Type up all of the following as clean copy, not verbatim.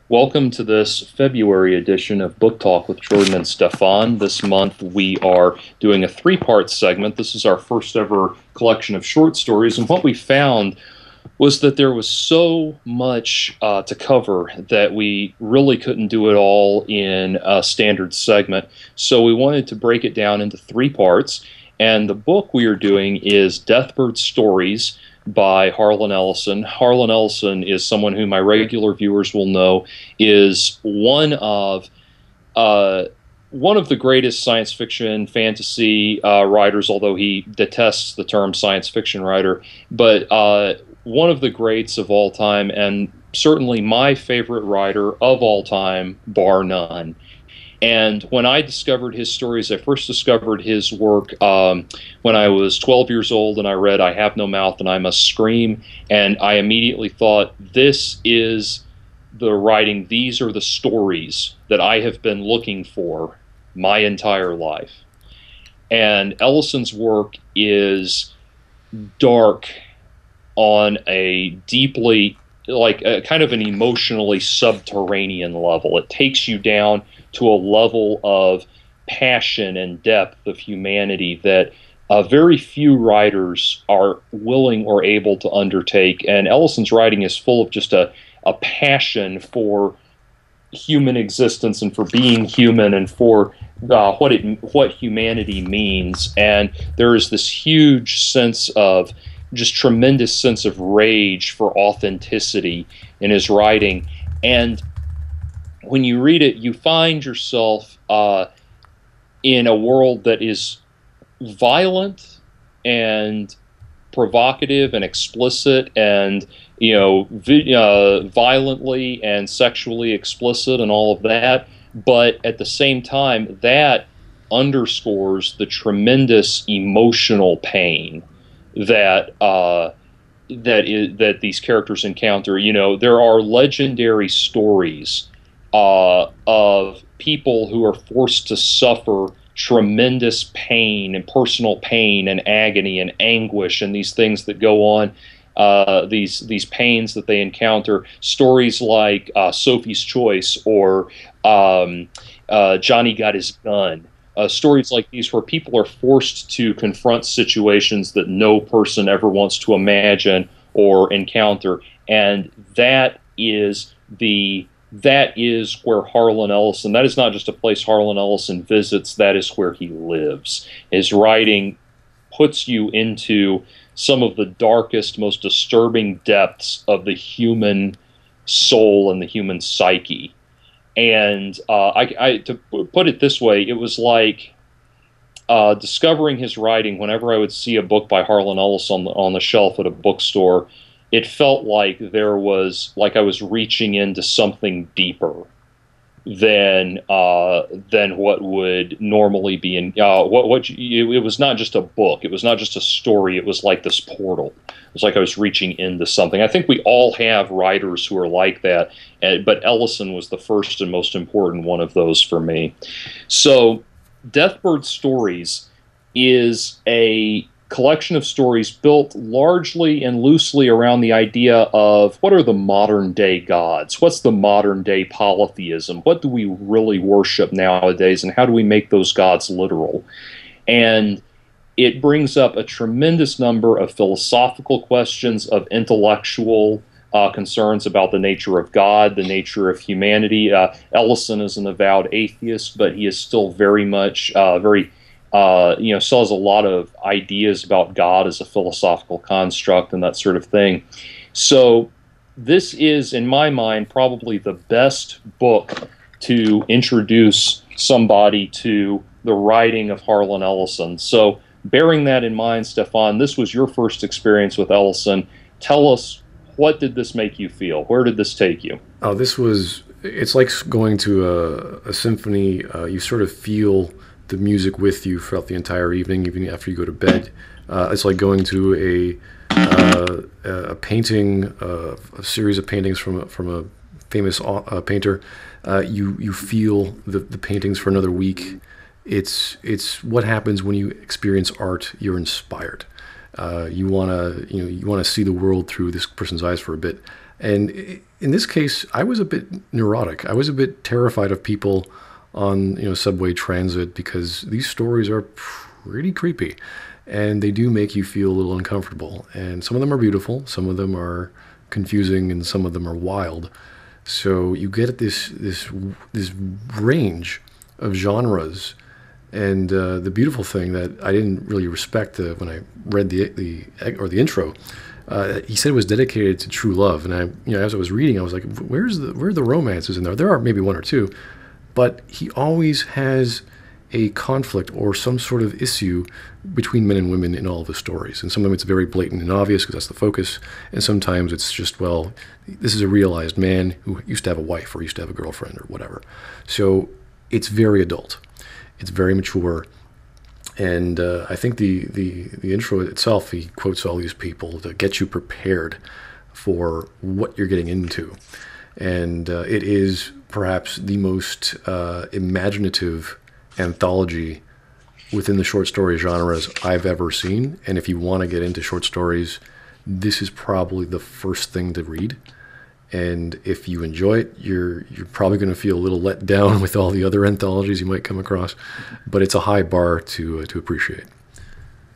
Welcome to this February edition of Book Talk with Jordan and Stefan. This month we are doing a three-part segment. This is our first ever collection of short stories, and what we found was that there was so much to cover that we really couldn't do it all in a standard segment. So we wanted to break it down into three parts, and the book we are doing is Deathbird Stories by Harlan Ellison. Harlan Ellison is someone who my regular viewers will know is uh, one of the greatest science fiction fantasy writers, although he detests the term science fiction writer, but one of the greats of all time, and certainly my favorite writer of all time, bar none. And when I discovered his stories, I first discovered his work when I was 12 years old, and I read I Have No Mouth and I Must Scream. And I immediately thought, this is the writing, these are the stories that I have been looking for my entire life. And Ellison's work is dark on a deeply, like a kind of an emotionally subterranean level. It takes you down to a level of passion and depth of humanity that very few writers are willing or able to undertake. And Ellison's writing is full of just a passion for human existence and for being human and for what humanity means. And there is this huge sense of just tremendous sense of rage for authenticity in his writing. And when you read it, you find yourself in a world that is violent and provocative and explicit and violently and sexually explicit and all of that, but at the same time that underscores the tremendous emotional pain that that these characters encounter. There are legendary stories of people who are forced to suffer tremendous pain and personal pain and agony and anguish and these things that go on, these pains that they encounter. Stories like Sophie's Choice or Johnny Got His Gun. Stories like these where people are forced to confront situations that no person ever wants to imagine or encounter. And that is where Harlan Ellison, that is not just a place Harlan Ellison visits, that is where he lives. His writing puts you into some of the darkest, most disturbing depths of the human soul and the human psyche. And to put it this way, it was like discovering his writing. Whenever I would see a book by Harlan Ellison on the shelf at a bookstore, it felt like I was reaching into something deeper than what would normally be in it was not just a book, it was not just a story, it was like this portal. It was like I was reaching into something. I think we all have writers who are like that, but Ellison was the first and most important one of those for me. So Deathbird Stories is a collection of stories built largely and loosely around the idea of what are the modern day gods? What's the modern day polytheism? What do we really worship nowadays, and how do we make those gods literal? And it brings up a tremendous number of philosophical questions, of intellectual concerns about the nature of God, the nature of humanity. Ellison is an avowed atheist, but he is still very much still has a lot of ideas about God as a philosophical construct and that sort of thing. So this is, in my mind, probably the best book to introduce somebody to the writing of Harlan Ellison. So bearing that in mind, Stefan, this was your first experience with Ellison. Tell us, what did this make you feel? Where did this take you? Oh, it's like going to a symphony. You sort of feel the music with you throughout the entire evening, even after you go to bed. It's like going to a painting, a series of paintings from a famous painter. You feel the paintings for another week. It's what happens when you experience art. You're inspired. You wanna see the world through this person's eyes for a bit. And in this case, I was a bit neurotic. I was a bit terrified of people on subway transit because these stories are pretty creepy, and they do make you feel a little uncomfortable. And some of them are beautiful, some of them are confusing, and some of them are wild. So you get this range of genres. And the beautiful thing that I didn't really respect when I read the intro, he said it was dedicated to true love. And as I was reading, I was like, where are the romances in there? There are maybe one or two, but he always has a conflict or some sort of issue between men and women in all of his stories. And sometimes it's very blatant and obvious because that's the focus. And sometimes it's just, well, this is a realized man who used to have a wife or used to have a girlfriend or whatever. So it's very adult. It's very mature. And I think the intro itself, he quotes all these people to get you prepared for what you're getting into. And it is perhaps the most imaginative anthology within the short story genres I've ever seen. And if you want to get into short stories, this is probably the first thing to read. And if you enjoy it, you're probably going to feel a little let down with all the other anthologies you might come across. But it's a high bar to appreciate.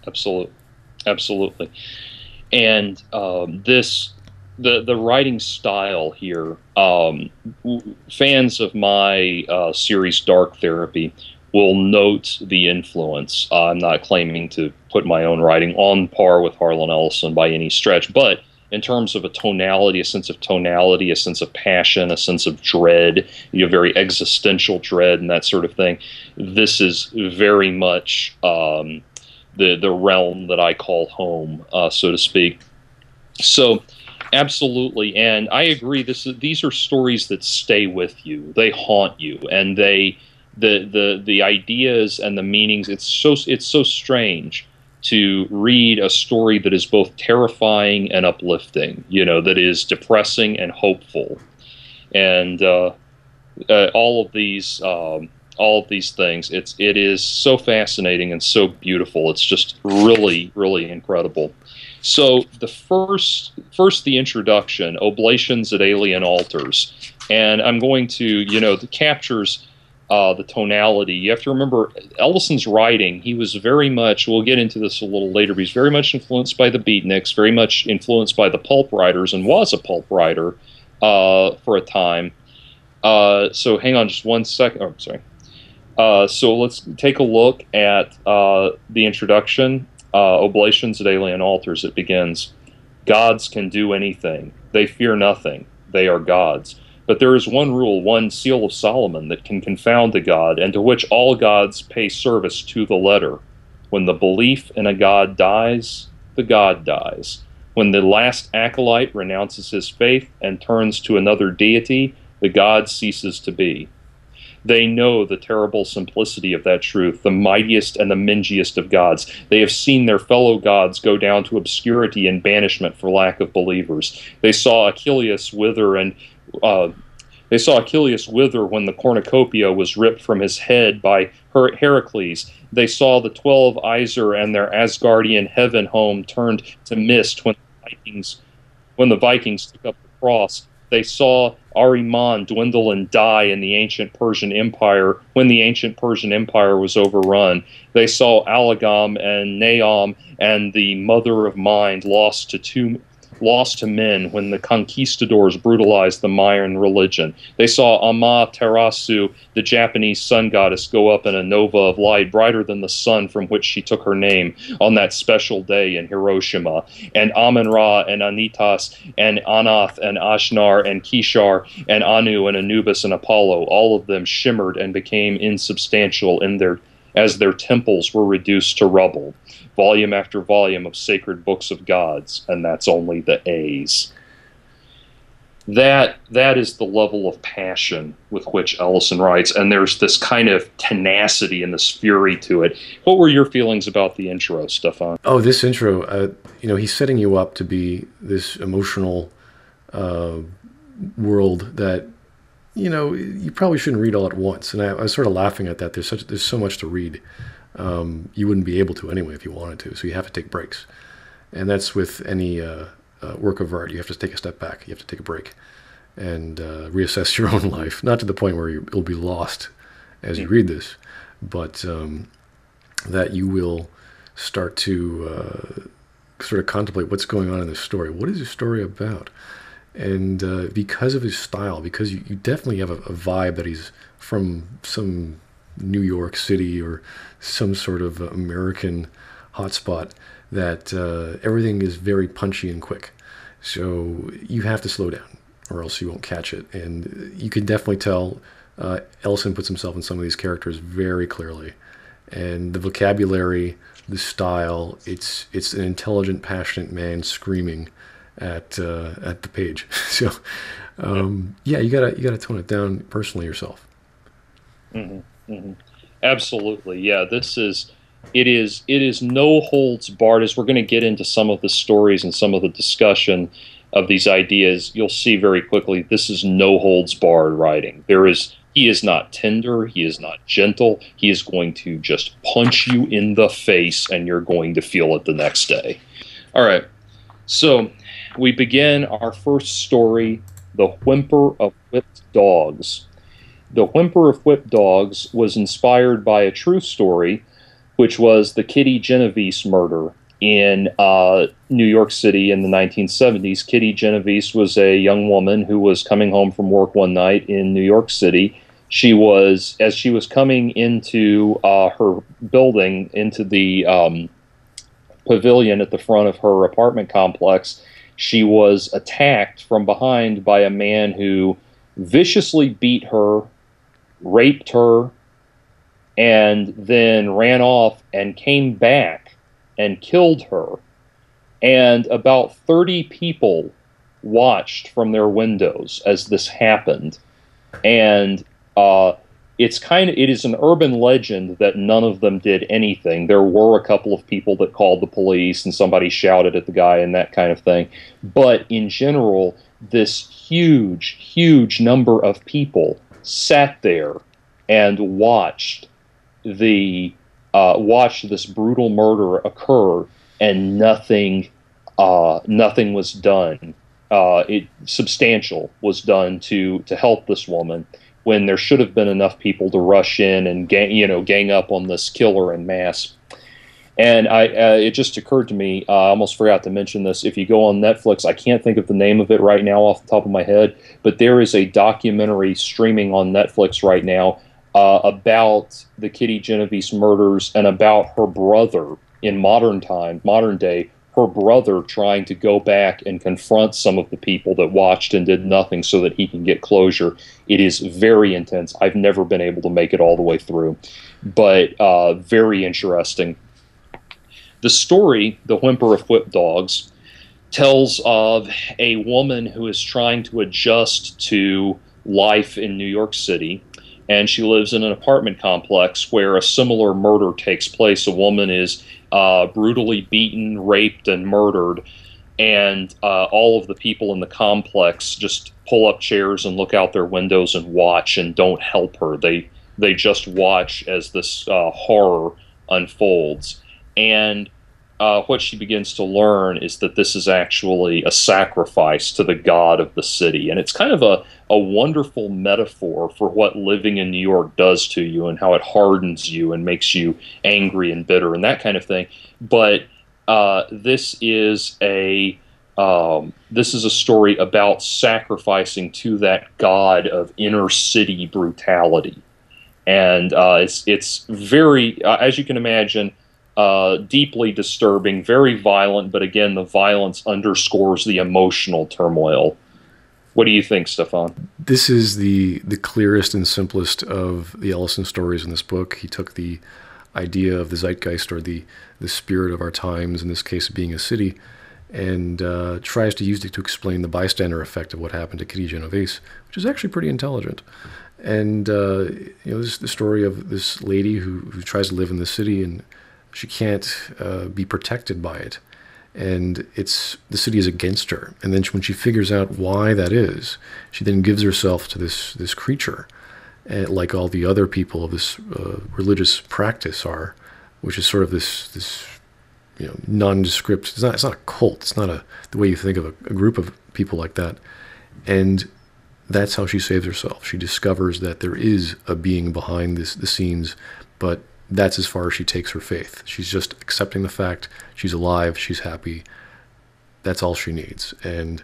Absolutely. And the writing style here, fans of my series Dark Therapy will note the influence. I'm not claiming to put my own writing on par with Harlan Ellison by any stretch, but in terms of a tonality, a sense of passion, a sense of dread, very existential dread and that sort of thing, this is very much the realm that I call home, so to speak. So absolutely, and I agree. These are stories that stay with you. They haunt you, and the ideas and the meanings. It's so strange to read a story that is both terrifying and uplifting. That is depressing and hopeful, and all of these things. It is so fascinating and so beautiful. It's just really, really incredible. So the first the introduction, oblations at alien altars, and I'm going to, the captures the tonality. You have to remember Ellison's writing. He was very much, we'll get into this a little later, but he's very much influenced by the beatniks, very much influenced by the pulp writers, and was a pulp writer for a time. So hang on just one second. Oh, sorry. So let's take a look at the introduction. Oblations at alien altars. It begins, gods can do anything. They fear nothing. They are gods. But there is one rule, one seal of Solomon that can confound a god, and to which all gods pay service to the letter. When the belief in a god dies, the god dies. When the last acolyte renounces his faith and turns to another deity, the god ceases to be. They know the terrible simplicity of that truth, the mightiest and the mingiest of gods. They have seen their fellow gods go down to obscurity and banishment for lack of believers. They saw Achilles wither when the cornucopia was ripped from his head by Heracles. They saw the 12 Aesir and their Asgardian heaven home turned to mist when the Vikings took up the cross. They saw Ahriman dwindle and die in the ancient Persian Empire when the ancient Persian Empire was overrun. They saw Alagam and Naam and the Mother of Mind lost to men when the conquistadors brutalized the Mayan religion. They saw Amaterasu, the Japanese sun goddess, go up in a nova of light brighter than the sun from which she took her name on that special day in Hiroshima. And Amun-Ra and Anitas and Anath and Ashnar and Kishar and Anu and Anubis and Apollo, all of them shimmered and became insubstantial as their temples were reduced to rubble. Volume after volume of sacred books of gods, and that's only the A's. That is the level of passion with which Ellison writes, and there's this kind of tenacity and this fury to it. What were your feelings about the intro, Stefan? Oh, this intro, he's setting you up to be this emotional world that, you probably shouldn't read all at once. And I was sort of laughing at that. There's so much to read. You wouldn't be able to anyway if you wanted to, so you have to take breaks. And that's with any work of art. You have to take a step back. You have to take a break and reassess your own life. Not to the point where you'll be lost as you read this, but that you will start to sort of contemplate what's going on in this story. What is this story about? And because of his style, because you definitely have a vibe that he's from some New York City or some sort of American hotspot, that everything is very punchy and quick. So you have to slow down or else you won't catch it. And you can definitely tell Ellison puts himself in some of these characters very clearly. And the vocabulary, the style, it's an intelligent, passionate man screaming at the page. So yeah, you gotta tone it down personally yourself. Absolutely, yeah. It is no holds barred. As we're going to get into some of the stories and some of the discussion of these ideas, you'll see very quickly this is no holds barred writing. He is not tender, he is not gentle. He is going to just punch you in the face and you're going to feel it the next day. All right. So we begin our first story, The Whimper of Whipped Dogs. The Whimper of Whipped Dogs was inspired by a true story, which was the Kitty Genovese murder in New York City in the 1970s. Kitty Genovese was a young woman who was coming home from work one night in New York City. As she was coming into her building, into the pavilion at the front of her apartment complex, she was attacked from behind by a man who viciously beat her, raped her, and then ran off and came back and killed her. And about 30 people watched from their windows as this happened. And it is an urban legend that none of them did anything. There were a couple of people that called the police and somebody shouted at the guy and that kind of thing. But in general, this huge number of people sat there and watched this brutal murder occur, and nothing was done. Substantial was done to help this woman, when there should have been enough people to rush in and gang up on this killer en masse. And it just occurred to me, I almost forgot to mention this. If you go on Netflix, I can't think of the name of it right now off the top of my head, but there is a documentary streaming on Netflix right now about the Kitty Genovese murders and about her brother in modern day, her brother trying to go back and confront some of the people that watched and did nothing so that he can get closure. It is very intense. I've never been able to make it all the way through, but very interesting. The story, The Whimper of Whipped Dogs, tells of a woman who is trying to adjust to life in New York City, and she lives in an apartment complex where a similar murder takes place. A woman is brutally beaten, raped, and murdered, and all of the people in the complex just pull up chairs and look out their windows and watch and don't help her. They just watch as this horror unfolds. And what she begins to learn is that this is actually a sacrifice to the god of the city. And it's kind of a wonderful metaphor for what living in New York does to you and how it hardens you and makes you angry and bitter and that kind of thing. But this is a story about sacrificing to that god of inner city brutality. And it's very, as you can imagine, deeply disturbing, very violent, but again, the violence underscores the emotional turmoil. What do you think, Stefan? This is the clearest and simplest of the Ellison stories in this book. He took the idea of the zeitgeist, or the spirit of our times, in this case being a city, and tries to use it to explain the bystander effect of what happened to Kitty Genovese, which is actually pretty intelligent. And this is the story of this lady who tries to live in the city, and she can't be protected by it, and the city is against her. And then when she figures out why that is, she then gives herself to this creature, like all the other people of this religious practice are, which is sort of this nondescript. It's not a cult. It's not the way you think of a group of people like that. And that's how she saves herself. She discovers that there is a being behind the scenes, but that's as far as she takes her faith. She's just accepting the fact she's alive, she's happy. That's all she needs. And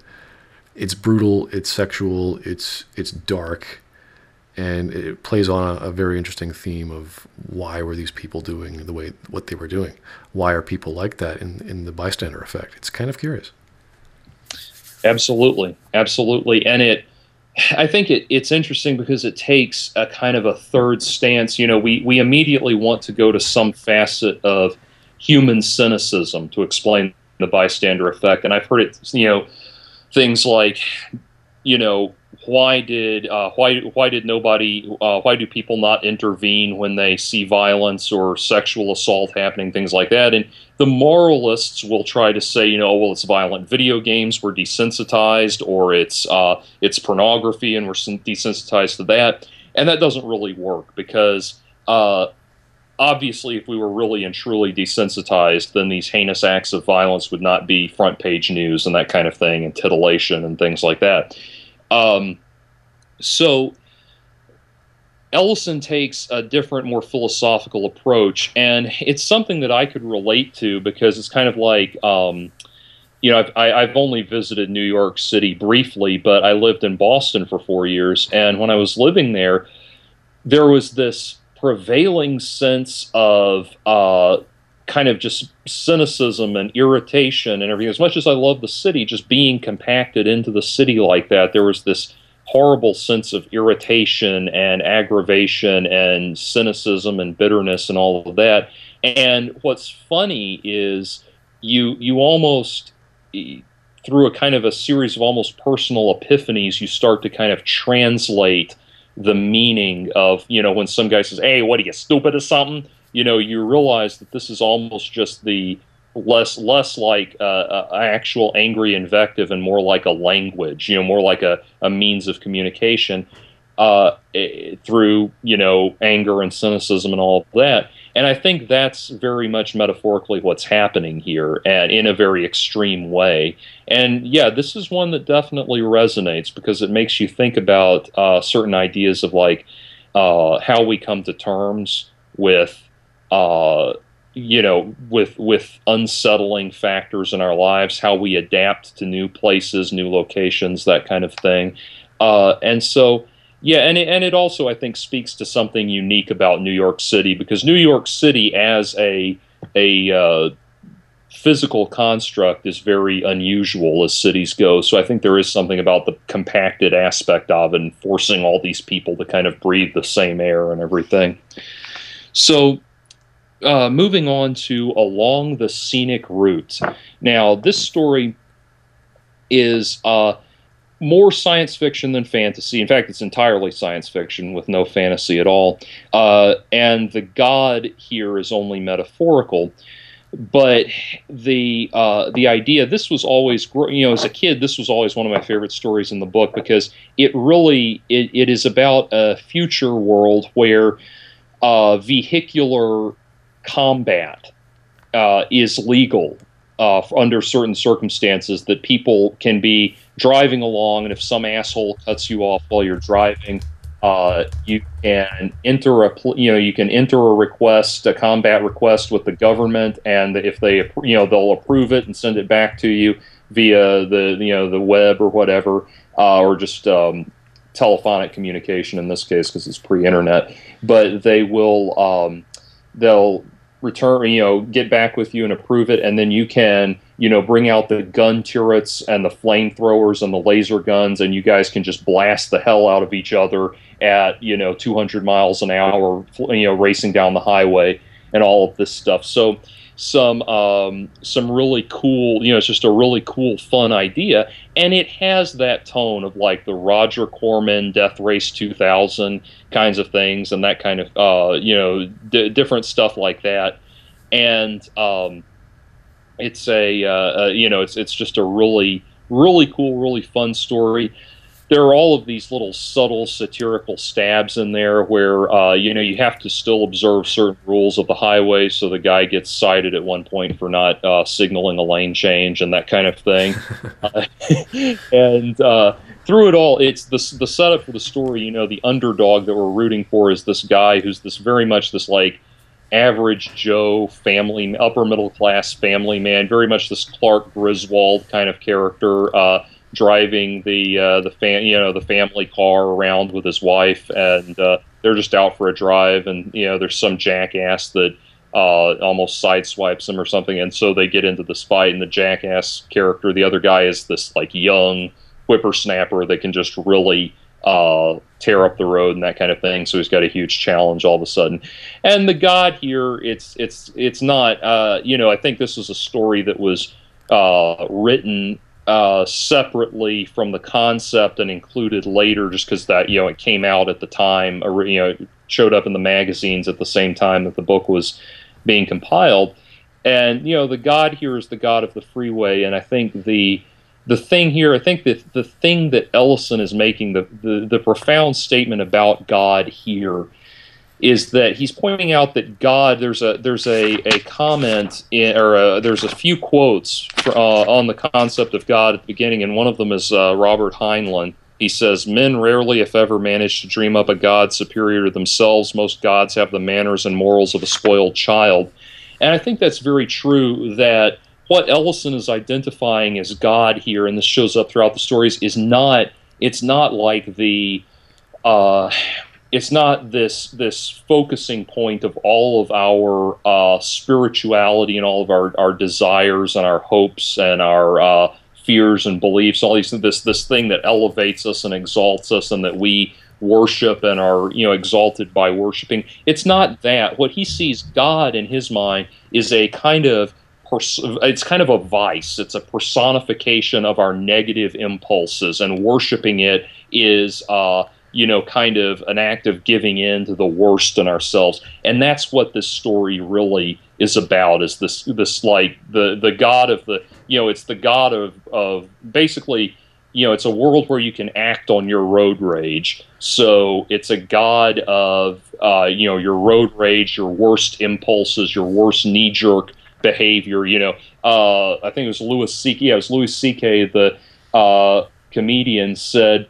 it's brutal, it's sexual, it's dark, and it plays on a very interesting theme of why were these people doing what they were doing? Why are people like that in the Bystander Effect? It's kind of curious. Absolutely, absolutely. And I think it's interesting because it takes a kind of a third stance. We immediately want to go to some facet of human cynicism to explain the Bystander Effect. And I've heard it, things like, why do people not intervene when they see violence or sexual assault happening, things like that? And the moralists will try to say, well, it's violent video games, we're desensitized, or it's pornography and we're desensitized to that. And that doesn't really work because obviously if we were really and truly desensitized, then these heinous acts of violence would not be front page news and that kind of thing, and titillation and things like that. So Ellison takes a different, more philosophical approach, and it's something that I could relate to because it's kind of like, I've only visited New York City briefly, but I lived in Boston for 4 years, and when I was living there, there was this prevailing sense of kind of just cynicism and irritation and everything. As much as I love the city, just being compacted into the city like that, there was this horrible sense of irritation and aggravation and cynicism and bitterness and all of that. And what's funny is you almost, through a kind of a series of almost personal epiphanies, you start to kind of translate the meaning of, when some guy says, hey, what are you, stupid or something? You realize that this is almost just the less like actual angry invective and more like a language, more like a means of communication through, anger and cynicism and all of that. And I think that's very much metaphorically what's happening here, and in a very extreme way. And yeah, this is one that definitely resonates because it makes you think about certain ideas of like how we come to terms with with unsettling factors in our lives, how we adapt to new places, new locations, that kind of thing. And so, yeah, and it also, I think, speaks to something unique about New York City, because New York City as a physical construct is very unusual as cities go. So I think there is something about the compacted aspect of it and forcing all these people to kind of breathe the same air and everything. So moving on to Along the Scenic Route. Now, this story is more science fiction than fantasy. In fact, it's entirely science fiction with no fantasy at all. And the god here is only metaphorical. But the idea, this was always, as a kid, this was always one of my favorite stories in the book, because it is about a future world where vehicular combat is legal under certain circumstances, that people can be driving along, and if some asshole cuts you off while you're driving, you can enter a request, a combat request with the government, and if they, they'll approve it and send it back to you via the web or whatever, or just telephonic communication in this case because it's pre-internet. But they will they'll return, get back with you and approve it, and then you can, bring out the gun turrets and the flamethrowers and the laser guns, and you guys can just blast the hell out of each other at 200 miles an hour, racing down the highway and all of this stuff. So some really cool, it's just a really cool, fun idea, and it has that tone of like the Roger Corman Death Race 2000 kinds of things, and that kind of different stuff like that. And it's it's just a really, really cool, really fun story. there are all of these little subtle satirical stabs in there where you have to still observe certain rules of the highway. So the guy gets cited at one point for not signaling a lane change and that kind of thing. Uh, and through it all, it's the setup for the story. The underdog that we're rooting for is this guy who's this very much this like average Joe family, upper middle class family man, very much this Clark Griswold kind of character, driving the family car around with his wife, and they're just out for a drive, and there's some jackass that almost sideswipes him or something, and so they get into this fight, and the jackass character, the other guy, is this like young whippersnapper that can just really tear up the road and that kind of thing. So he's got a huge challenge all of a sudden. And the God here, it's not. I think this is a story that was written separately from the concept and included later, just because that it came out at the time. It showed up in the magazines at the same time that the book was being compiled. And the God here is the God of the freeway, and I think the thing here, I think that the thing that Ellison is making, the profound statement about God here, is that he's pointing out that God, there's a comment there's a few quotes on the concept of God at the beginning, and one of them is Robert Heinlein. He says, "Men rarely, if ever, manage to dream up a God superior to themselves. Most gods have the manners and morals of a spoiled child." And I think that's very true, that what Ellison is identifying as God here, and this shows up throughout the stories, it's not like it's not this focusing point of all of our spirituality and all of our desires and our hopes and our fears and beliefs, all this thing that elevates us and exalts us and that we worship and are exalted by worshiping. It's not that. What he sees God in his mind is a kind of it's kind of a vice. It's a personification of our negative impulses, and worshiping it is, kind of an act of giving in to the worst in ourselves. And that's what this story really is about. Is this like the God of the, it's the God of basically, it's a world where you can act on your road rage. So it's a God of, your road rage, your worst impulses, your worst knee-jerk behavior. I think it was Louis C.K. Yeah, it was Louis C.K. The comedian said,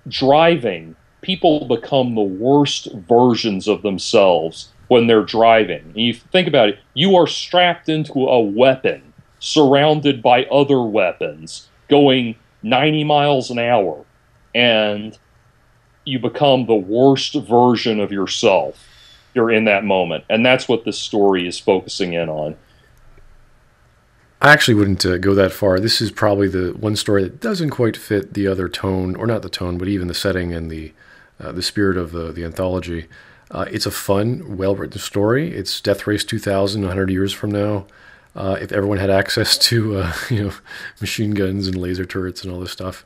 driving, people become the worst versions of themselves when they're driving. And you think about it, you are strapped into a weapon, surrounded by other weapons, going 90 miles an hour, and you become the worst version of yourself. You're in that moment, and that's what this story is focusing in on. I actually wouldn't go that far. This is probably the one story that doesn't quite fit the other tone, or not the tone, but even the setting and the spirit of the anthology. It's a fun, well-written story. It's Death Race 2000, 100 years from now. If everyone had access to machine guns and laser turrets and all this stuff,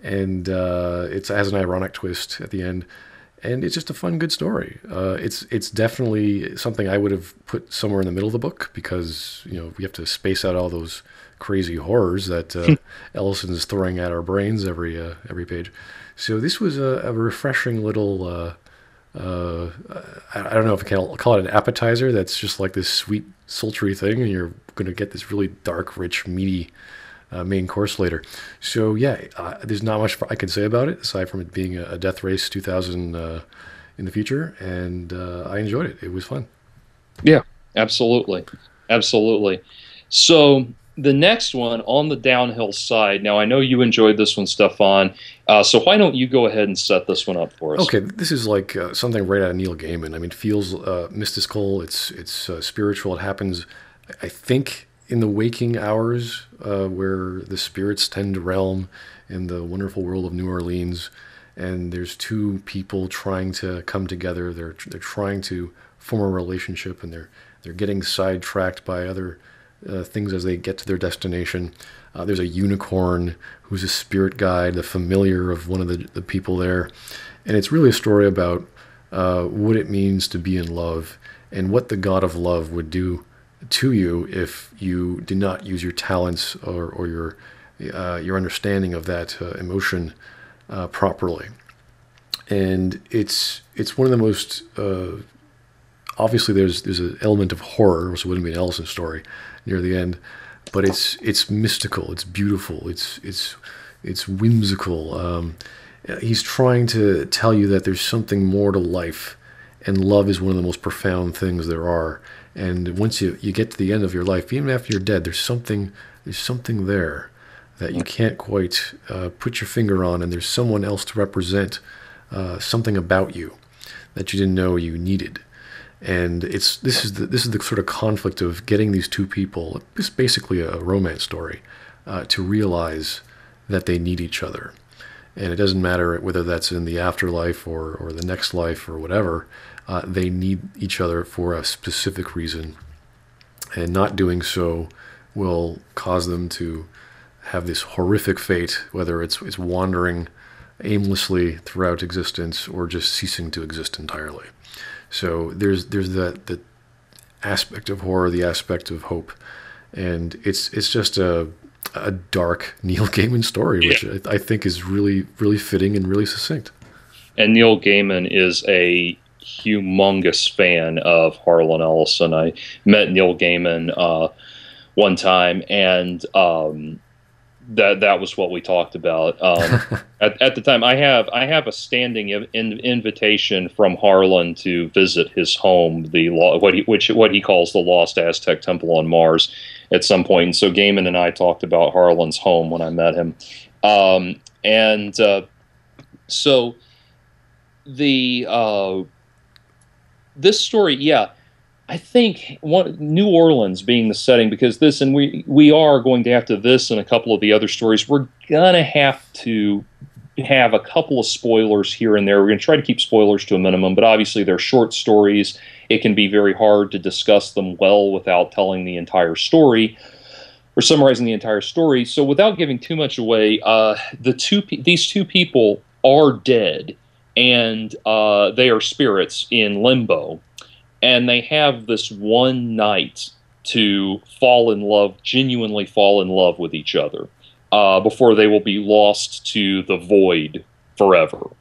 and it has an ironic twist at the end. And it's just a fun, good story. It's definitely something I would have put somewhere in the middle of the book, because we have to space out all those crazy horrors that Ellison is throwing at our brains every page. So this was a refreshing little. I don't know if I can call it an appetizer. That's just like this sweet, sultry thing, and you're going to get this really dark, rich, meaty main course later. So yeah, there's not much I can say about it aside from it being a Death Race 2000 in the future, and I enjoyed it. It was fun. Yeah, absolutely. So the next one, On the Downhill Side. Now, I know you enjoyed this one, Stefan. So why don't you go ahead and set this one up for us? Okay, this is like something right out of Neil Gaiman. I mean, it feels mystical. It's spiritual. It happens, I think, in the waking hours, where the spirits tend to realm in the wonderful world of New Orleans, and there's two people trying to come together. They're trying to form a relationship, and they're getting sidetracked by other things as they get to their destination. There's a unicorn who's a spirit guide, the familiar of one of the people there, and it's really a story about what it means to be in love and what the God of love would do to you if you did not use your talents or your your understanding of that emotion properly. And it's one of the most obviously there's an element of horror, which wouldn't be an Ellison story near the end, but it's mystical, it's beautiful, it's whimsical. He's trying to tell you that there's something more to life, and love is one of the most profound things there are. And once you get to the end of your life, even after you're dead, there's something there that you can't quite put your finger on, and there's someone else to represent something about you that you didn't know you needed. And this is the sort of conflict of getting these two people, it's basically a romance story, to realize that they need each other. And it doesn't matter whether that's in the afterlife or the next life or whatever, they need each other for a specific reason. And not doing so will cause them to have this horrific fate, whether it's wandering aimlessly throughout existence or just ceasing to exist entirely. So there's the aspect of horror, the aspect of hope, and it's just a dark Neil Gaiman story, which I think is really, really fitting and really succinct. And Neil Gaiman is a humongous fan of Harlan Ellison. I met Neil Gaiman one time, and that was what we talked about. At the time, I have a standing invitation from Harlan to visit his home, what he calls the Lost Aztec Temple on Mars, at some point. And so Gaiman and I talked about Harlan's home when I met him, so this story, yeah. I think New Orleans being the setting, because this, and we are going to have to this and a couple of the other stories, we're gonna have to have a couple of spoilers here and there. We're gonna try to keep spoilers to a minimum, but obviously they're short stories. It can be very hard to discuss them well without telling the entire story or summarizing the entire story. So without giving too much away, these two people are dead, and they are spirits in limbo. And they have this one night to fall in love, genuinely fall in love with each other, before they will be lost to the void forever.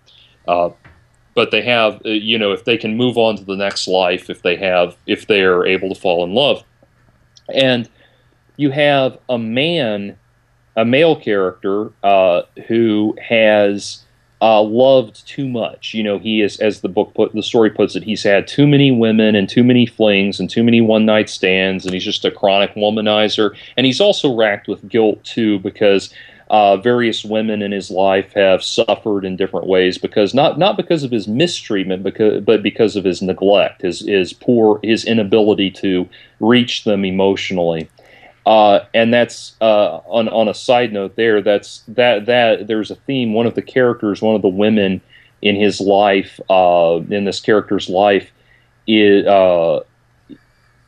But they have, if they can move on to the next life, if they are able to fall in love. And you have a male character, who has loved too much. He is, as the story puts it, he's had too many women and too many flings and too many one-night stands, and he's just a chronic womanizer. And he's also racked with guilt too, because various women in his life have suffered in different ways, because not because of his mistreatment, but because of his neglect, his inability to reach them emotionally. And that's on a side note there. That there's a theme. One of the characters, one of the women in his life, in this character's life,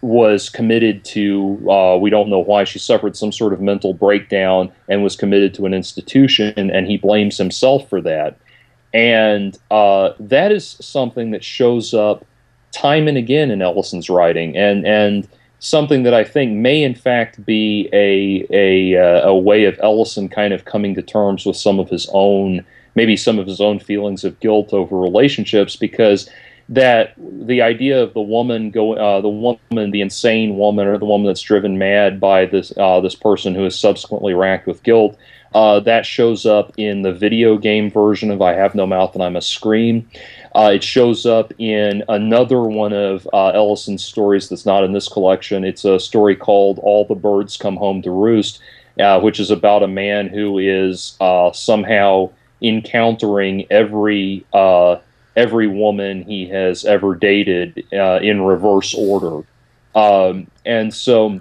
was committed to. We don't know why she suffered some sort of mental breakdown and was committed to an institution, and he blames himself for that. And that is something that shows up time and again in Ellison's writing, and something that I think may in fact be a way of Ellison kind of coming to terms with some of his own feelings of guilt over relationships, because that the idea of the woman, the insane woman, or the woman that's driven mad by this person who is subsequently racked with guilt, that shows up in the video game version of I Have No Mouth and I Must Scream. It shows up in another one of Ellison's stories that's not in this collection. It's a story called All the Birds Come Home to Roost, which is about a man who is somehow encountering every woman he has ever dated in reverse order, and so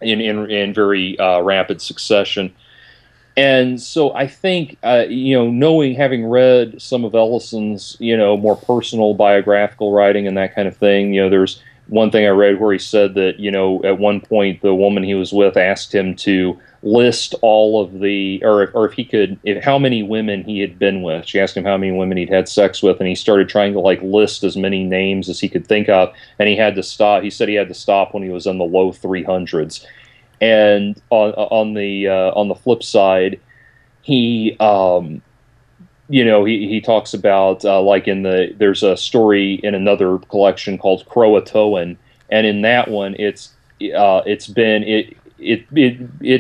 in very rapid succession. And so I think, having read some of Ellison's, more personal biographical writing and that kind of thing, there's one thing I read where he said that, at one point the woman he was with asked him to list all of the, or how many women he had been with. She asked him how many women he'd had sex with, and he started trying to list as many names as he could think of, and he had to stop. He said he had to stop when he was in the low 300s. And on the flip side, he he talks about like there's a story in another collection called Croatoan, and in that one it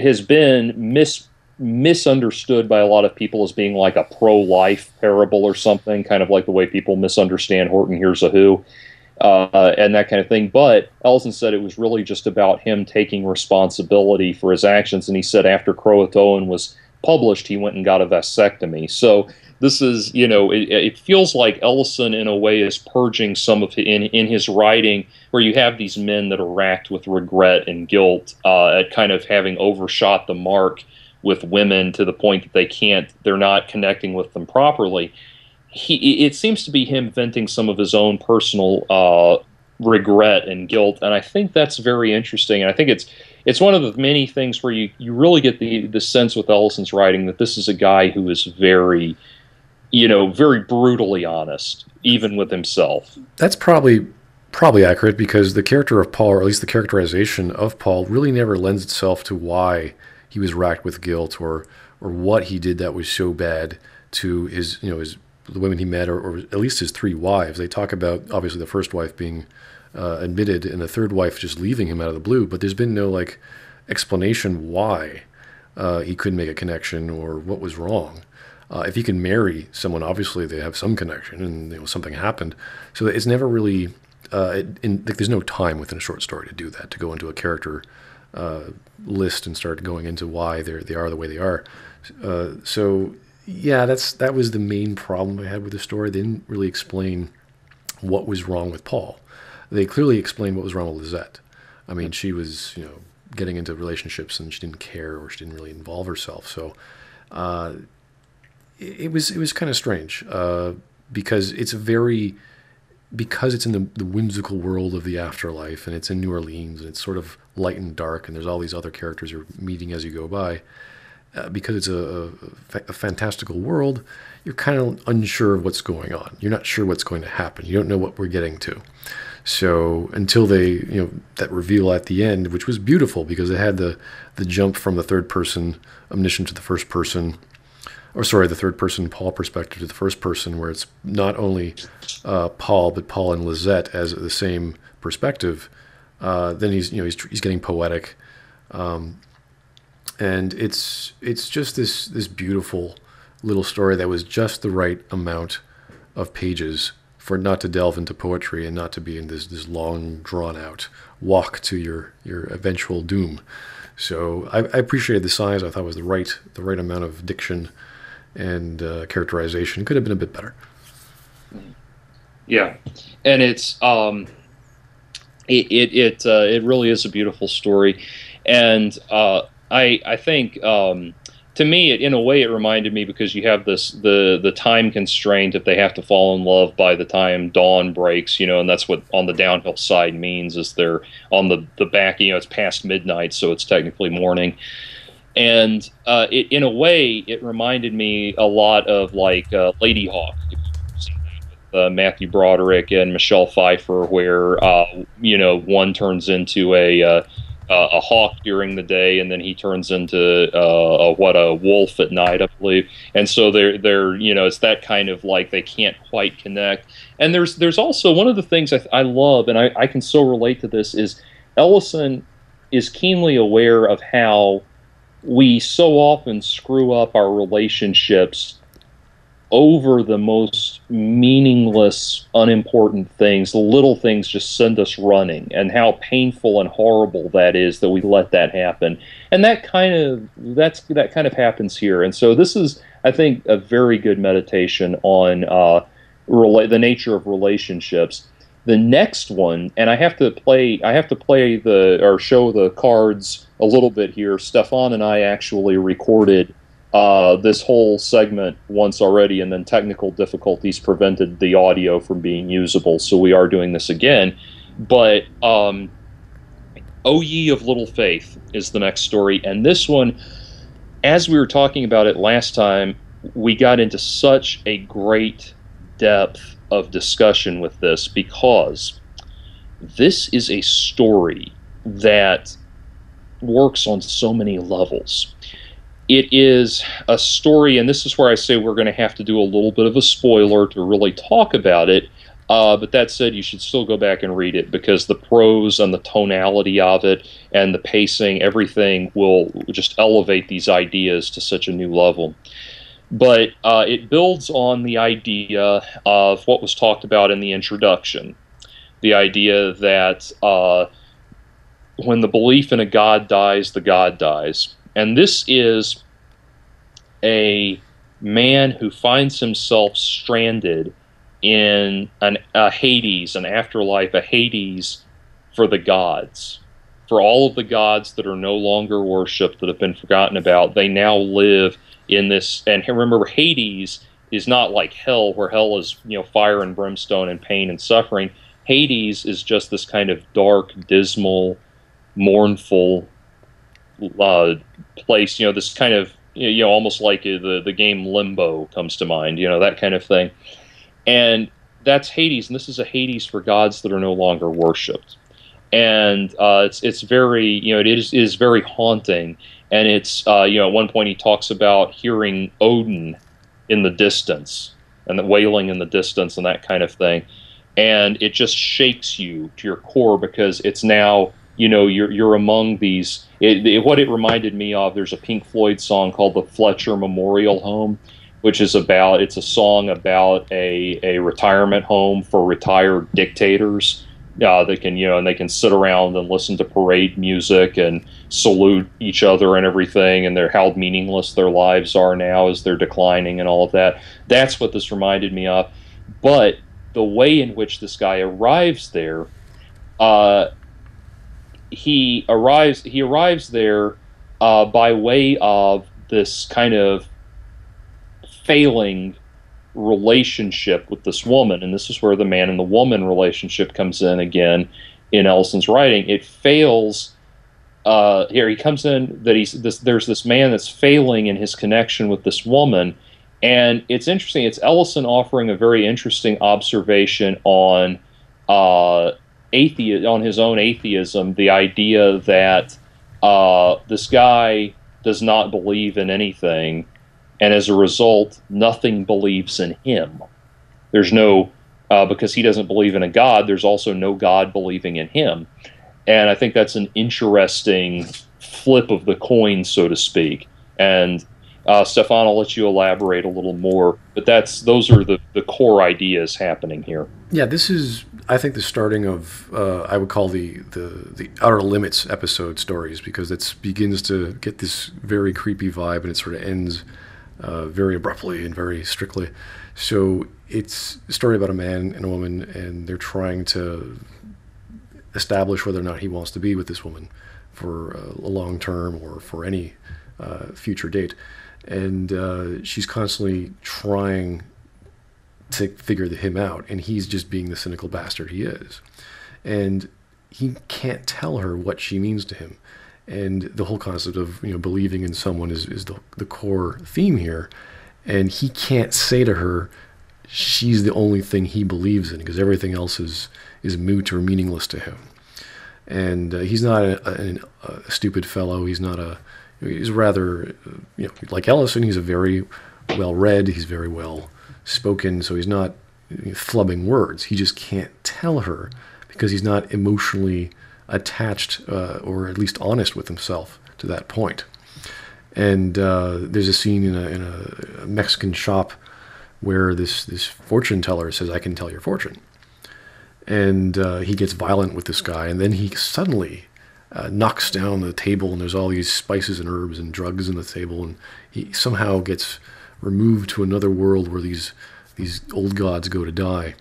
has been misunderstood by a lot of people as being like a pro-life parable or something, kind of like the way people misunderstand Horton Hears a Who, and that kind of thing. But Ellison said it was really just about him taking responsibility for his actions, and he said after Croatoan was published, he went and got a vasectomy. So this is, it feels like Ellison in a way is purging some of in his writing, where you have these men that are racked with regret and guilt at kind of having overshot the mark with women to the point that they're not connecting with them properly. It seems to be him venting some of his own personal regret and guilt, and I think that's very interesting. And I think it's one of the many things where you really get the sense with Ellison's writing that this is a guy who is very, very brutally honest, even with himself. That's probably accurate, because the character of Paul, or at least the characterization of Paul, really never lends itself to why he was racked with guilt, or what he did that was so bad to his the women he met, or at least his three wives. They talk about, obviously, the first wife being admitted and the third wife just leaving him out of the blue, but there's been no explanation why he couldn't make a connection or what was wrong. If he can marry someone, obviously they have some connection, and something happened. So it's never really there's no time within a short story to do that, to go into a character list and start going into why they are the way they are. So yeah, that was the main problem I had with the story. They didn't really explain what was wrong with Paul. They clearly explained what was wrong with Lisette. I mean, she was, getting into relationships and she didn't care, or she didn't really involve herself. So it was kind of strange because it's in the whimsical world of the afterlife, and it's in New Orleans, and it's sort of light and dark, and there's all these other characters you're meeting as you go by. Because it's a fantastical world, you're kind of unsure of what's going on. You're not sure what's going to happen. You don't know what we're getting to. So until they, that reveal at the end, which was beautiful because it had the jump from the third person omniscient to the first person, the third person Paul perspective to the first person, where it's not only Paul, but Paul and Lisette as the same perspective. Then he's getting poetic. And it's just this beautiful little story that was just the right amount of pages for it not to delve into poetry and not to be in this long, drawn-out walk to your eventual doom. So I appreciated the size. I thought it was the right amount of diction and characterization. Could have been a bit better. Yeah, and it really is a beautiful story, and I think to me, in a way, it reminded me, because you have the time constraint if they have to fall in love by the time dawn breaks, and that's what on the downhill side means, is they're on the back, it's past midnight, so it's technically morning. And in a way, it reminded me a lot of Lady Hawk, Matthew Broderick and Michelle Pfeiffer, where one turns into a hawk during the day, and then he turns into a wolf at night, I believe. And so they're it's that kind of they can't quite connect. And there's also one of the things I love, and I can so relate to this, is Ellison is keenly aware of how we so often screw up our relationships over the most meaningless, unimportant things. The little things just send us running, and how painful and horrible that is that we let that happen. And that kind of happens here. And so this is, I think, a very good meditation on the nature of relationships. The next one, and I have to play show the cards a little bit here. Stefan and I actually recorded this whole segment once already, and then technical difficulties prevented the audio from being usable, so we are doing this again. But O Ye of Little Faith is the next story, and this one, as we were talking about it last time, we got into such a great depth of discussion with this, because this is a story that works on so many levels. It is a story, and this is where I say we're going to have to do a little bit of a spoiler to really talk about it. But that said, you should still go back and read it because the prose and the tonality of it and the pacing, everything will just elevate these ideas to such a new level. But it builds on the idea of what was talked about in the introduction, the idea that when the belief in a god dies, the god dies. And this is a man who finds himself stranded in a Hades, an afterlife, a Hades for the gods. For all of the gods that are no longer worshipped, that have been forgotten about, they now live in this. And remember, Hades is not like hell, where hell is, fire and brimstone and pain and suffering. Hades is just this kind of dark, dismal, mournful place. This kind of almost like the game Limbo comes to mind. That kind of thing. And that's Hades, and this is a Hades for gods that are no longer worshipped. And it's very, it is very haunting. And it's, at one point he talks about hearing Odin in the distance and the wailing in the distance and that kind of thing. And it just shakes you to your core because it's now, you're among these. What it reminded me of, there's a Pink Floyd song called The Fletcher Memorial Home, which is it's a song about a retirement home for retired dictators. They can, and they can sit around and listen to parade music and salute each other and everything, and how meaningless their lives are now as they're declining and all of that. That's what this reminded me of. But the way in which this guy arrives there, he arrives there by way of this kind of failing relationship with this woman, and this is where the man and the woman relationship comes in again in Ellison's writing. It fails. Here he comes in that there's this man that's failing in his connection with this woman, and it's interesting. It's Ellison offering a very interesting observation on on his own atheism, the idea that this guy does not believe in anything. And as a result, nothing believes in him. There's no, because he doesn't believe in a God, there's also no God believing in him. And I think that's an interesting flip of the coin, so to speak. And Stefan, I'll let you elaborate a little more. But those are the core ideas happening here. Yeah, this is, I think, the starting of, I would call the Outer Limits episode stories, because it begins to get this very creepy vibe, and it sort of ends very abruptly and very strictly. So it's a story about a man and a woman, and they're trying to establish whether or not he wants to be with this woman for a long term or for any future date. And she's constantly trying to figure him out, and he's just being the cynical bastard he is. And he can't tell her what she means to him. And the whole concept of believing in someone is the core theme here. And he can't say to her she's the only thing he believes in, because everything else is moot or meaningless to him. And he's not a stupid fellow. He's rather, like Ellison, he's a very well read. He's very well spoken. So he's not flubbing words. He just can't tell her because he's not emotionally attached or at least honest with himself to that point. And there's a scene in a Mexican shop where this fortune teller says, "I can tell your fortune." And he gets violent with this guy, and then he suddenly knocks down the table, and there's all these spices and herbs and drugs on the table, and he somehow gets removed to another world where these old gods go to die.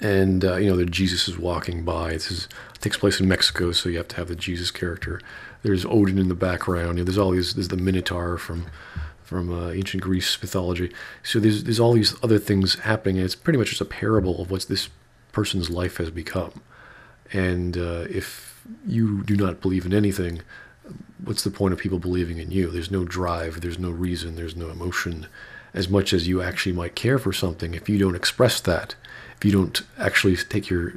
And the Jesus is walking by. It takes place in Mexico, so you have to have the Jesus character. There's Odin in the background. There's the Minotaur from ancient Greece mythology. So there's all these other things happening, and it's pretty much just a parable of what this person's life has become. And if you do not believe in anything, what's the point of people believing in you? There's no drive, there's no reason, there's no emotion. As much as you actually might care for something, if you don't express that, if you don't actually take your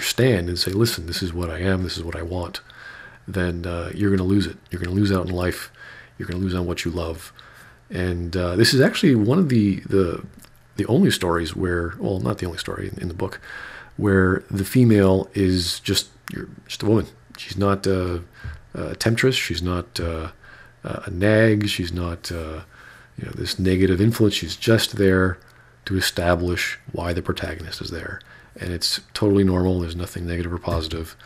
stand and say, listen, this is what I am, this is what I want, then you're going to lose it. You're going to lose out in life. You're going to lose on what you love. And this is actually one of the only stories where, well, not the only story in the book, where the female is just a woman. She's not a temptress. She's not a nag. She's not this negative influence. She's just there to establish why the protagonist is there. And it's totally normal. There's nothing negative or positive.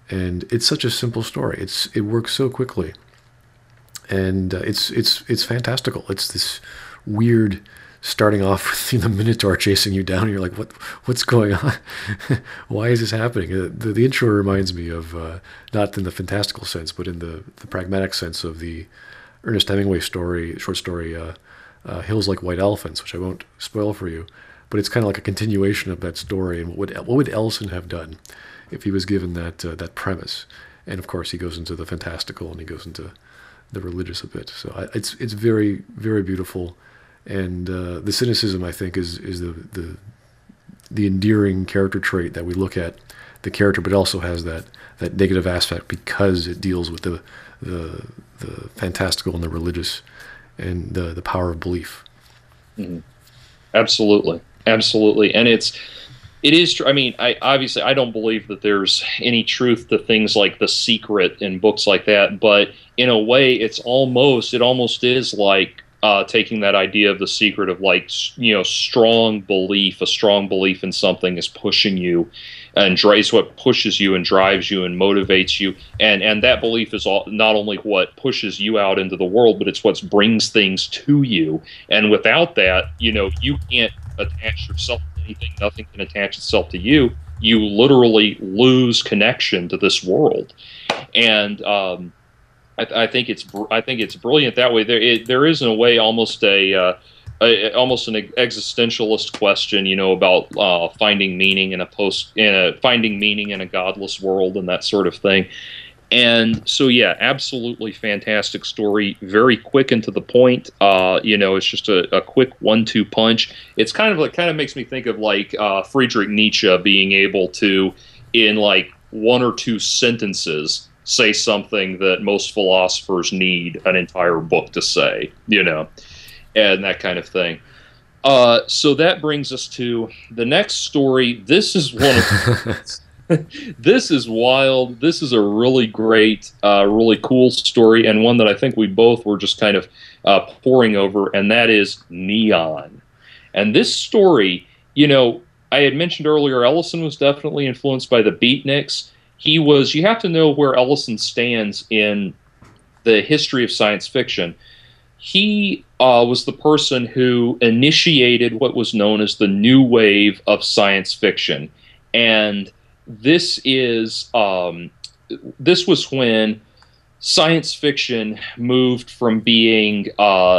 And it's such a simple story. It works so quickly. And it's fantastical. It's this weird starting off with the Minotaur chasing you down, and you're like, what's going on? Why is this happening? The intro reminds me of, not in the fantastical sense, but in the pragmatic sense of the Ernest Hemingway short story, Hills Like White Elephants, which I won't spoil for you. But it's kind of like a continuation of that story. And what would Ellison have done if he was given that premise? And of course, he goes into the fantastical and he goes into the religious a bit. So it's very, very beautiful. And the cynicism, I think, is the endearing character trait that we look at the character, but it also has that negative aspect because it deals with the fantastical and the religious and the power of belief. Mm-hmm. Absolutely, and it is true. I mean, I don't believe that there's any truth to things like The Secret in books like that, but in a way, it almost is like taking that idea of The Secret of, like, strong belief. A strong belief in something is pushing you, and is what pushes you and drives you and motivates you. And that belief is not only what pushes you out into the world, but it's what brings things to you. And without that, you can't attach yourself to anything. Nothing can attach itself to you. You literally lose connection to this world. And I think it's brilliant that way. There is in a way almost an existentialist question, about finding meaning in a godless world and that sort of thing. And so, yeah, absolutely fantastic story. Very quick and to the point. It's just a quick 1-2 punch. It's kind of makes me think of like Friedrich Nietzsche being able to, in like 1 or 2 sentences, say something that most philosophers need an entire book to say, and that kind of thing. So that brings us to the next story. This is one of this is wild. This is a really great, really cool story, and one that I think we both were just kind of poring over, and that is Neon. And this story, I had mentioned earlier, Ellison was definitely influenced by the Beatniks. You have to know where Ellison stands in the history of science fiction. He was the person who initiated what was known as the new wave of science fiction. And this was when science fiction moved from being,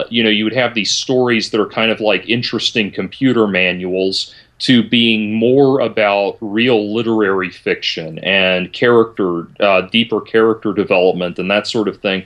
you would have these stories that are kind of like interesting computer manuals to being more about real literary fiction and deeper character development and that sort of thing.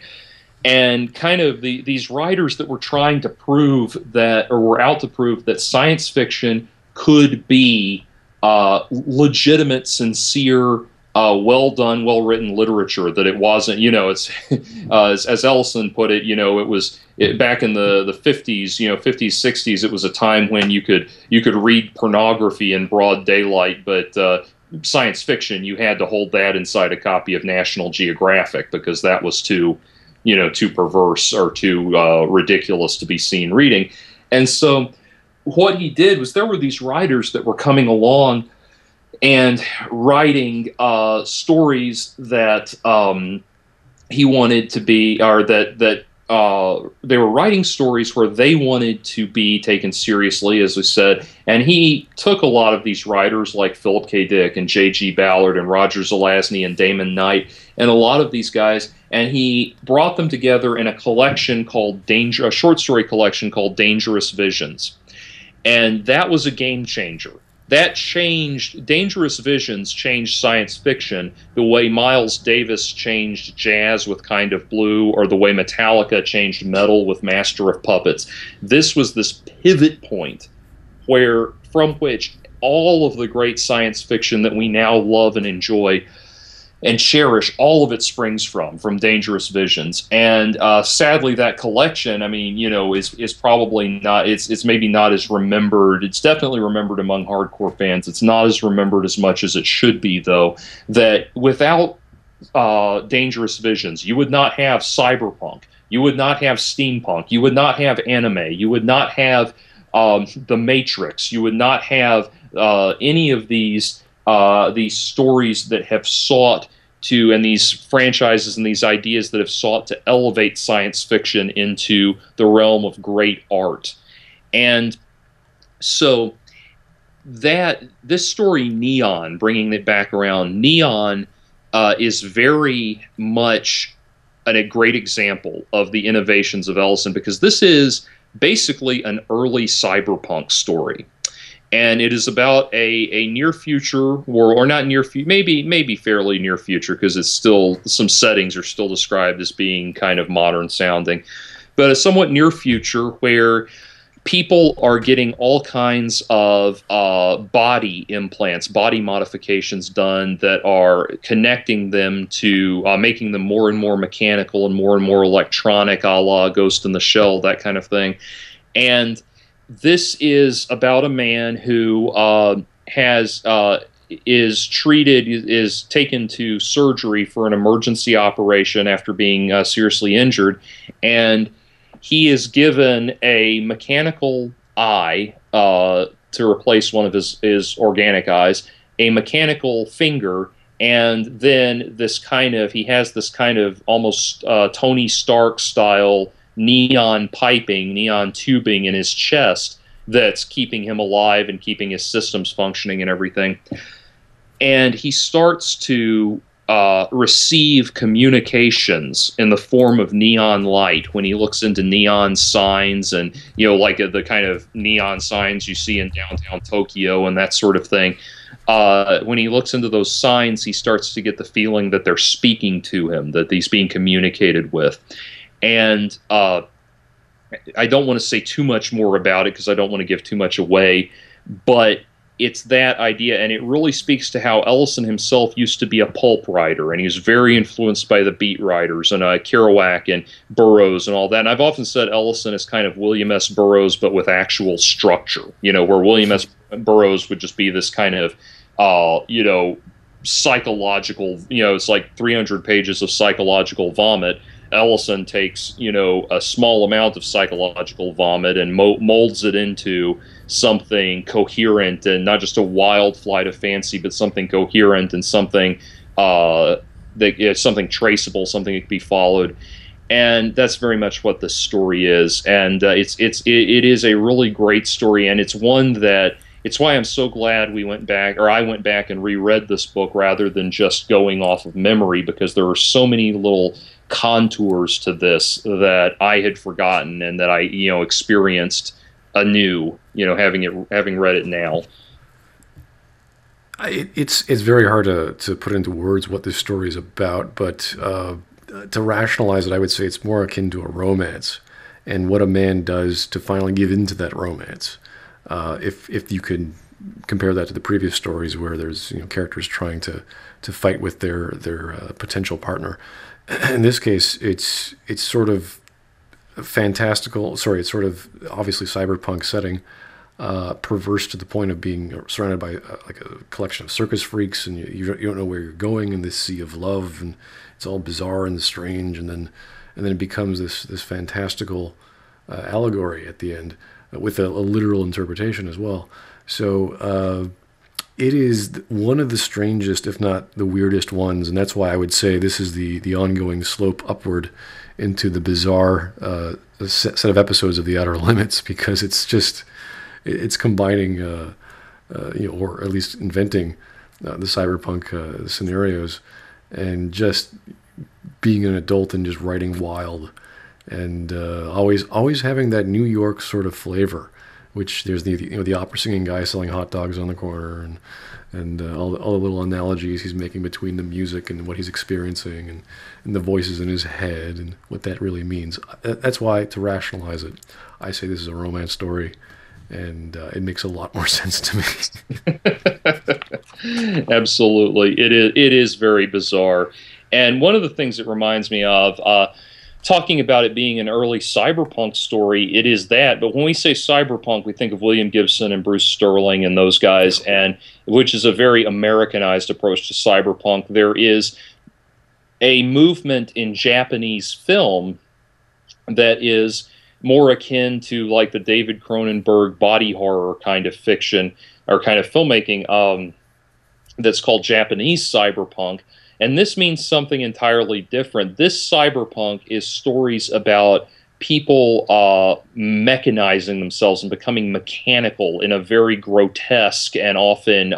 And kind of these writers that were trying to prove that, or were out to prove that science fiction could be legitimate, sincere, well done, well written literature. That it wasn't, it's as Ellison put it, it was back in the 50s, 50s, 60s. It was a time when you could read pornography in broad daylight, but science fiction, you had to hold that inside a copy of National Geographic because that was too perverse or too ridiculous to be seen reading. And so what he did was there were these writers that were coming along and writing stories that he wanted to be, or that they were writing stories where they wanted to be taken seriously, as we said. And he took a lot of these writers like Philip K. Dick and J.G. Ballard and Roger Zelazny and Damon Knight and a lot of these guys, and he brought them together in a collection called a short story collection called Dangerous Visions. And that was a game changer. That changed, Dangerous Visions changed science fiction the way Miles Davis changed jazz with Kind of Blue, or the way Metallica changed metal with Master of Puppets. This was this pivot point from which all of the great science fiction that we now love and enjoy and cherish, all of it springs from Dangerous Visions. And sadly, that collection, I mean, is probably not. It's maybe not as remembered. It's definitely remembered among hardcore fans. It's not as remembered as much as it should be, though. That without Dangerous Visions, you would not have cyberpunk. You would not have steampunk. You would not have anime. You would not have the Matrix. You would not have any of these stories that have sought to, and these franchises and these ideas that have sought to elevate science fiction into the realm of great art. And so that this story, Neon, bringing it back around, Neon is very much a great example of the innovations of Ellison, because this is basically an early cyberpunk story. And it is about a near future world, or not near future, maybe fairly near future, because it's still, some settings are still described as being kind of modern sounding, but a somewhat near future where people are getting all kinds of body implants, body modifications done that are connecting them to making them more and more mechanical and more electronic, a la Ghost in the Shell, that kind of thing. And this is about a man who is taken to surgery for an emergency operation after being seriously injured, and he is given a mechanical eye to replace one of his organic eyes, a mechanical finger, and then he has this kind of almost Tony Stark style neon piping, neon tubing in his chest that's keeping him alive and keeping his systems functioning and everything. And he starts to receive communications in the form of neon light when he looks into neon signs, and like the kind of neon signs you see in downtown Tokyo and that sort of thing. When he looks into those signs, he starts to get the feeling that they're speaking to him, that he's being communicated with. And I don't want to say too much more about it because I don't want to give too much away, but it's that idea, and it really speaks to how Ellison himself used to be a pulp writer, and he was very influenced by the beat writers and Kerouac and Burroughs and all that. And I've often said Ellison is kind of William S. Burroughs, but with actual structure, where William S. Burroughs would just be this kind of, psychological, it's like 300 pages of psychological vomit. Ellison takes, a small amount of psychological vomit and molds it into something coherent, and not just a wild flight of fancy, but something coherent and something something traceable, something that can be followed. And that's very much what this story is. And it is a really great story, and it's one that, it's why I'm so glad I went back and reread this book rather than just going off of memory, because there are so many little contours to this that I had forgotten and that I experienced anew, having read it now. It's very hard to put into words what this story is about, but to rationalize it, I would say it's more akin to a romance, and what a man does to finally give into that romance. If you could compare that to the previous stories where there's characters trying to fight with their potential partner. In this case, it's sort of fantastical. Sorry, it's sort of obviously cyberpunk setting, perverse to the point of being surrounded by like a collection of circus freaks, and you don't know where you're going in this sea of love, and it's all bizarre and strange, and then it becomes this fantastical allegory at the end with a literal interpretation as well. So it is one of the strangest, if not the weirdest ones, and that's why I would say this is the ongoing slope upward into the bizarre set of episodes of The Outer Limits, because it's combining, or at least inventing the cyberpunk scenarios, and just being an adult and just writing wild, and always having that New York sort of flavor. Which there's the opera singing guy selling hot dogs on the corner, and all the little analogies he's making between the music and what he's experiencing, and the voices in his head and what that really means. That's why, to rationalize it, I say this is a romance story, and it makes a lot more sense to me. Absolutely. It is very bizarre. And one of the things it reminds me of, talking about it being an early cyberpunk story, it is that. But when we say cyberpunk, we think of William Gibson and Bruce Sterling and those guys, and which is a very Americanized approach to cyberpunk. There is a movement in Japanese film that is more akin to like the David Cronenberg body horror kind of fiction or kind of filmmaking, that's called Japanese cyberpunk. And this means something entirely different. This cyberpunk is stories about people mechanizing themselves and becoming mechanical in a very grotesque and often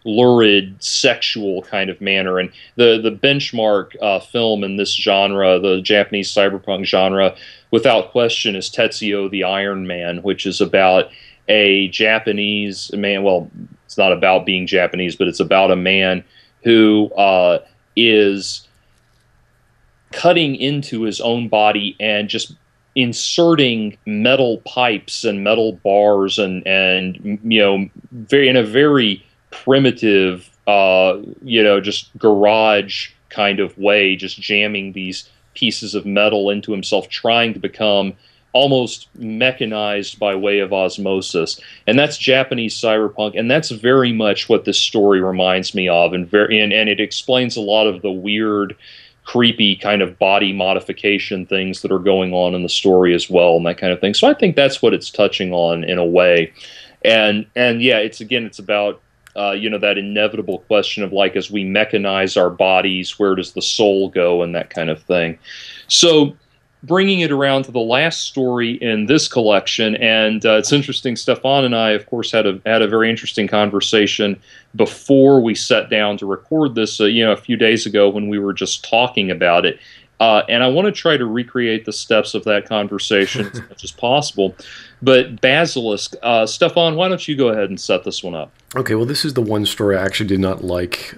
lurid, sexual kind of manner. And the benchmark film in this genre, the Japanese cyberpunk genre, without question, is Tetsuo the Iron Man, which is about a Japanese man. Well, it's not about being Japanese, but it's about a man who is cutting into his own body and just inserting metal pipes and metal bars and very in a very primitive just garage kind of way, just jamming these pieces of metal into himself, trying to become almost mechanized by way of osmosis. And that's Japanese cyberpunk, and that's very much what this story reminds me of, and it explains a lot of the weird, creepy kind of body modification things that are going on in the story as well, and that kind of thing. So I think that's what it's touching on in a way. And yeah, it's about that inevitable question of, like, as we mechanize our bodies, where does the soul go, and that kind of thing. So bringing it around to the last story in this collection, and it's interesting. Stefan and I, of course, had a very interesting conversation before we sat down to record this. A few days ago when we were just talking about it, and I want to try to recreate the steps of that conversation as much as possible. But Basilisk, Stefan, why don't you go ahead and set this one up? Okay. Well, this is the one story I actually did not like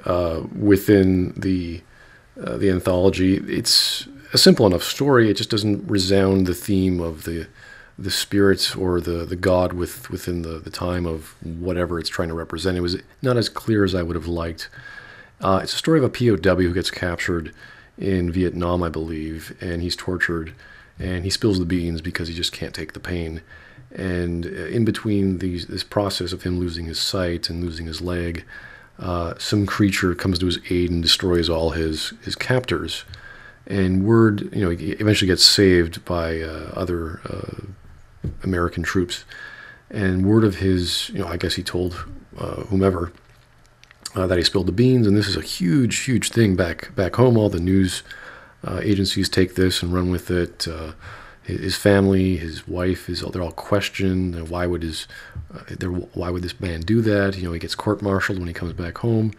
within the anthology. It's a simple enough story. It just doesn't resound the theme of the spirit or the god within the time of whatever it's trying to represent. It was not as clear as I would have liked. It's a story of a POW who gets captured in Vietnam, I believe, and he's tortured, and he spills the beans because he just can't take the pain. And in between this process of him losing his sight and losing his leg, some creature comes to his aid and destroys all his captors. And word, he eventually gets saved by other American troops. And word of his, I guess he told whomever that he spilled the beans. And this is a huge, huge thing back home. All the news agencies take this and run with it. His family, his wife, they're all questioned. Why would this man do that? He gets court-martialed when he comes back home.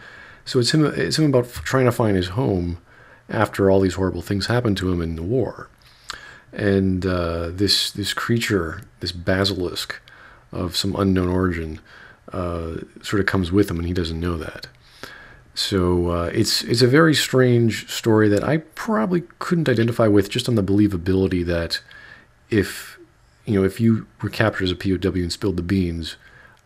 So it's him about trying to find his home after all these horrible things happened to him in the war. And this creature, this basilisk of some unknown origin, sort of comes with him, and he doesn't know that. So it's a very strange story that I probably couldn't identify with, just on the believability that if you were captured as a POW and spilled the beans,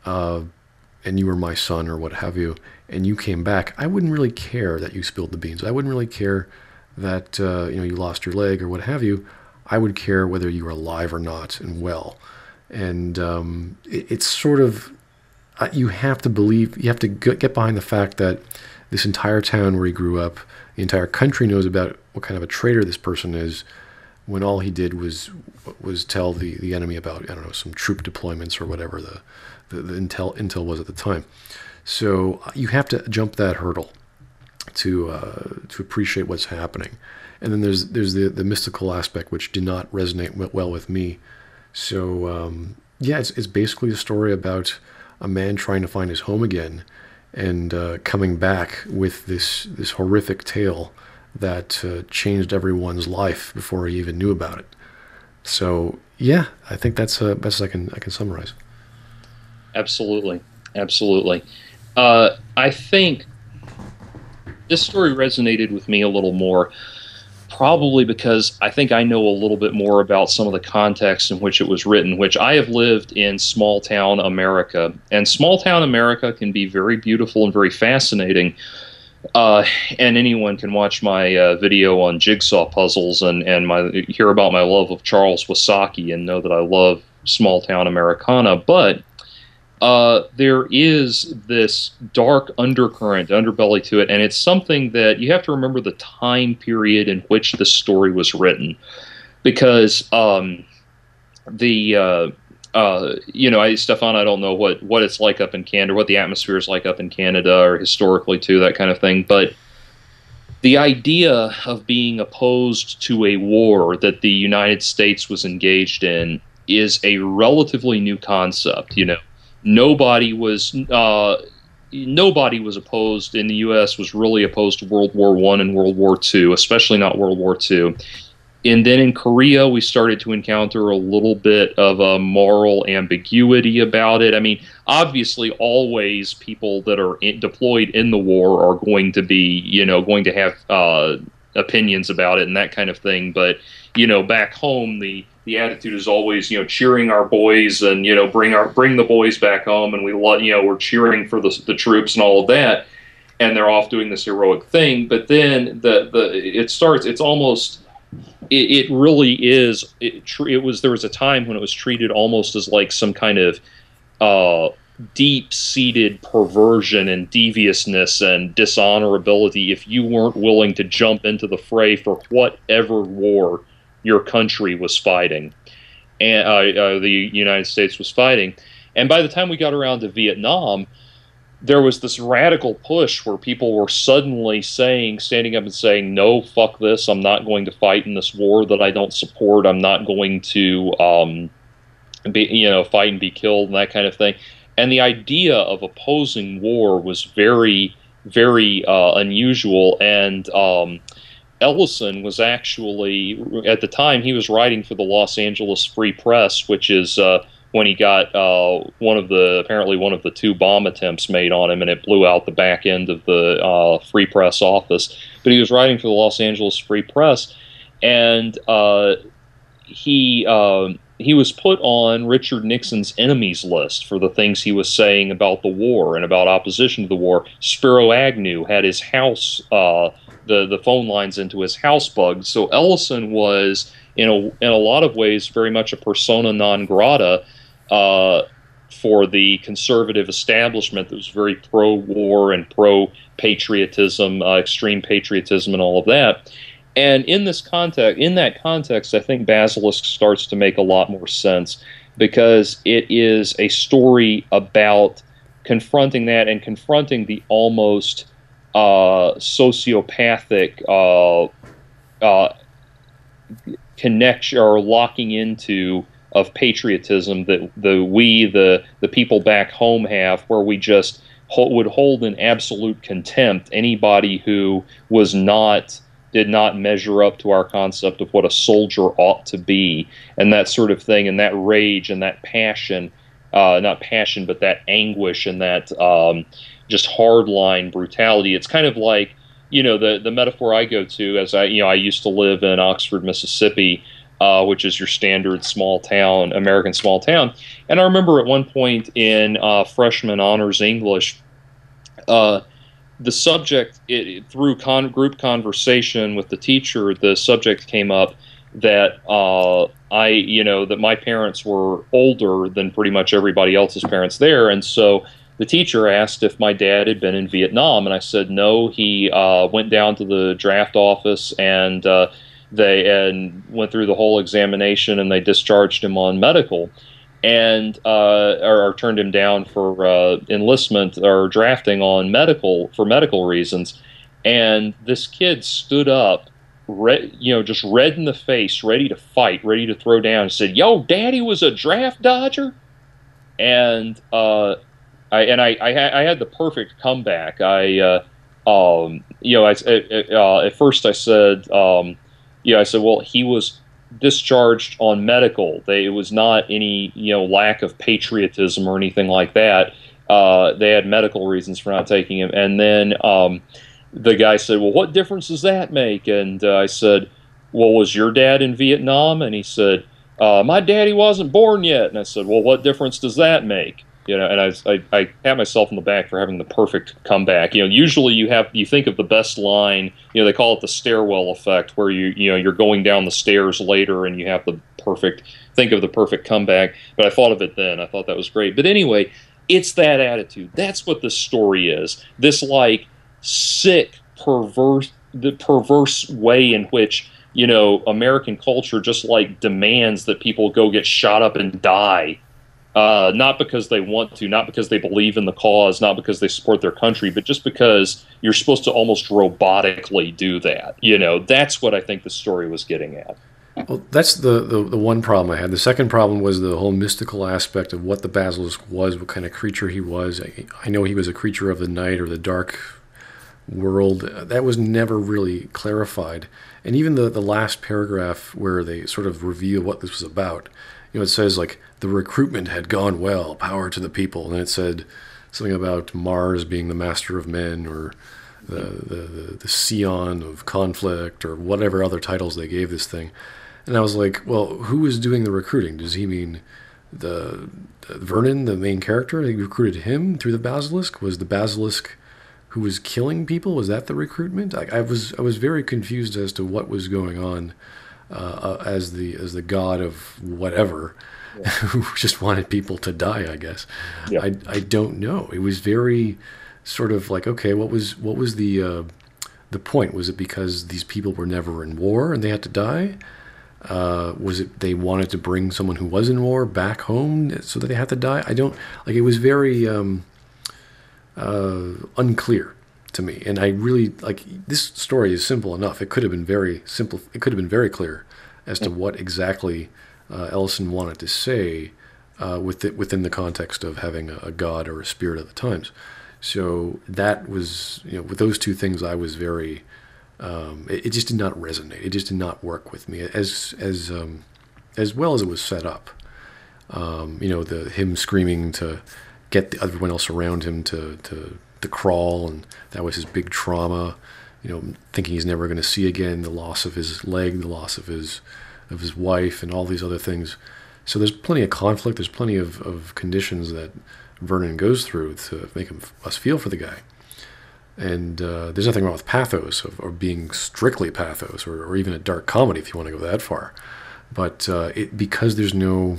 and you were my son or what have you, and you came back, I wouldn't really care that you spilled the beans. I wouldn't really care that you lost your leg or what have you. I would care whether you were alive or not and well. And it's sort of, you have to get behind the fact that this entire town where he grew up, the entire country knows about what kind of a traitor this person is, when all he did was tell the enemy about, I don't know, some troop deployments or whatever the intel was at the time. So you have to jump that hurdle to appreciate what's happening. And then there's the mystical aspect, which did not resonate well with me. So it's basically a story about a man trying to find his home again, and coming back with this horrific tale that changed everyone's life before he even knew about it. So yeah, I think that's best I can summarize. Absolutely. I think this story resonated with me a little more, Probably because I think I know a little bit more about some of the context in which it was written, which I have lived in small town America. And small town America can be very beautiful and very fascinating. And anyone can watch my video on jigsaw puzzles and hear about my love of Charles Wasaki and know that I love small town Americana. But there is this dark undercurrent, underbelly to it, and it's something that you have to remember the time period in which the story was written, because Stefan, I don't know what it's like up in Canada, what the atmosphere is like up in Canada, or historically too, that kind of thing, but the idea of being opposed to a war that the United States was engaged in is a relatively new concept. Nobody was nobody was opposed in the U.S. was really opposed to World War I and World War II, especially not World War II. And then in Korea, we started to encounter a little bit of a moral ambiguity about it. I mean, obviously, always people that are deployed in the war are going to be, going to have opinions about it and that kind of thing. But, back home, the attitude is always, cheering our boys and, bring the boys back home, and we're cheering for the troops and all of that, and they're off doing this heroic thing. But then it's almost, it really is, there was a time when it was treated almost as like some kind of deep-seated perversion and deviousness and dishonorability if you weren't willing to jump into the fray for whatever war your country was fighting, and the United States was fighting. And by the time we got around to Vietnam, there was this radical push where people were suddenly standing up and saying, no, fuck this, I'm not going to fight in this war that I don't support, I'm not going to fight and be killed and that kind of thing. And the idea of opposing war was very, very unusual. And Ellison was actually, at the time, he was writing for the Los Angeles Free Press, which is when he got apparently one of the 2 bomb attempts made on him, and it blew out the back end of the Free Press office. But he was writing for the Los Angeles Free Press, and he was put on Richard Nixon's enemies list for the things he was saying about the war and about opposition to the war. Spiro Agnew had his house, the phone lines into his house bugged. So Ellison was, in a lot of ways, very much a persona non grata for the conservative establishment that was very pro-war and pro-patriotism, extreme patriotism, and all of that. And in that context, I think Basilisk starts to make a lot more sense, because it is a story about confronting that and confronting the almost sociopathic connection or locking into of patriotism that the people back home have, where we just would hold in absolute contempt anybody who did not measure up to our concept of what a soldier ought to be, and that sort of thing, and that rage and that passion, not passion, but that anguish and that just hardline brutality. It's kind of like, the metaphor I go to, as I used to live in Oxford, Mississippi, which is your standard small town, American small town. And I remember at one point in freshman honors English, the subject, through group conversation with the teacher, the subject came up that that my parents were older than pretty much everybody else's parents there, and so the teacher asked if my dad had been in Vietnam, and I said no. He went down to the draft office and they went through the whole examination, and they discharged him on medical, and or turned him down for enlistment or drafting on medical reasons. And this kid stood up, just red in the face, ready to fight, ready to throw down, and said, "Yo, Daddy was a draft dodger." And I had the perfect comeback. At first I said, well, he was discharged on medical. It was not any, lack of patriotism or anything like that. They had medical reasons for not taking him. And then the guy said, well, what difference does that make? And I said, well, was your dad in Vietnam? And he said, my daddy wasn't born yet. And I said, well, what difference does that make? You know, and I pat myself on the back for having the perfect comeback. You know, usually you think of the best line. You know, they call it the stairwell effect, where you're going down the stairs later and you have the perfect think of the perfect comeback. But I thought of it then. I thought that was great. But anyway, it's that attitude. That's what this story is. This like sick, perverse way in which American culture just like demands that people go get shot up and die, not because they want to, not because they believe in the cause, not because they support their country, but just because you're supposed to almost robotically do that. That's what I think the story was getting at. Well, that's the one problem I had. The second problem was the whole mystical aspect of what the basilisk was, what kind of creature he was. I know he was a creature of the night or the dark world. That was never really clarified. And even the last paragraph where they sort of reveal what this was about, it says like the recruitment had gone well, power to the people. And then it said something about Mars being the master of men, or the scion of conflict, or whatever other titles they gave this thing. And I was like, well, who was doing the recruiting? Does he mean the Vernon, the main character? They recruited him through the basilisk? Was the basilisk who was killing people? Was that the recruitment? I was very confused as to what was going on as the god of whatever, yeah. Who just wanted people to die, I guess. Yeah. I don't know. It was very sort of like, okay, what was the point? Was it because these people were never in war and they had to die? Was it they wanted to bring someone who was in war back home so that they had to die? I don't like. It was very unclear to me, and I really like this story is simple enough. It could have been very simple. It could have been very clear as to what exactly Ellison wanted to say within the context of having a god or a spirit of the times. So that was, with those two things, I was very. It just did not resonate. It just did not work with me as well as it was set up. Him screaming to get everyone else around him to crawl, and that was his big trauma. Thinking he's never going to see again, the loss of his leg, the loss of his wife, and all these other things. So there's plenty of conflict. There's plenty of conditions that Vernon goes through to make us feel for the guy. And there's nothing wrong with pathos or being strictly pathos or even a dark comedy if you want to go that far. But because there's no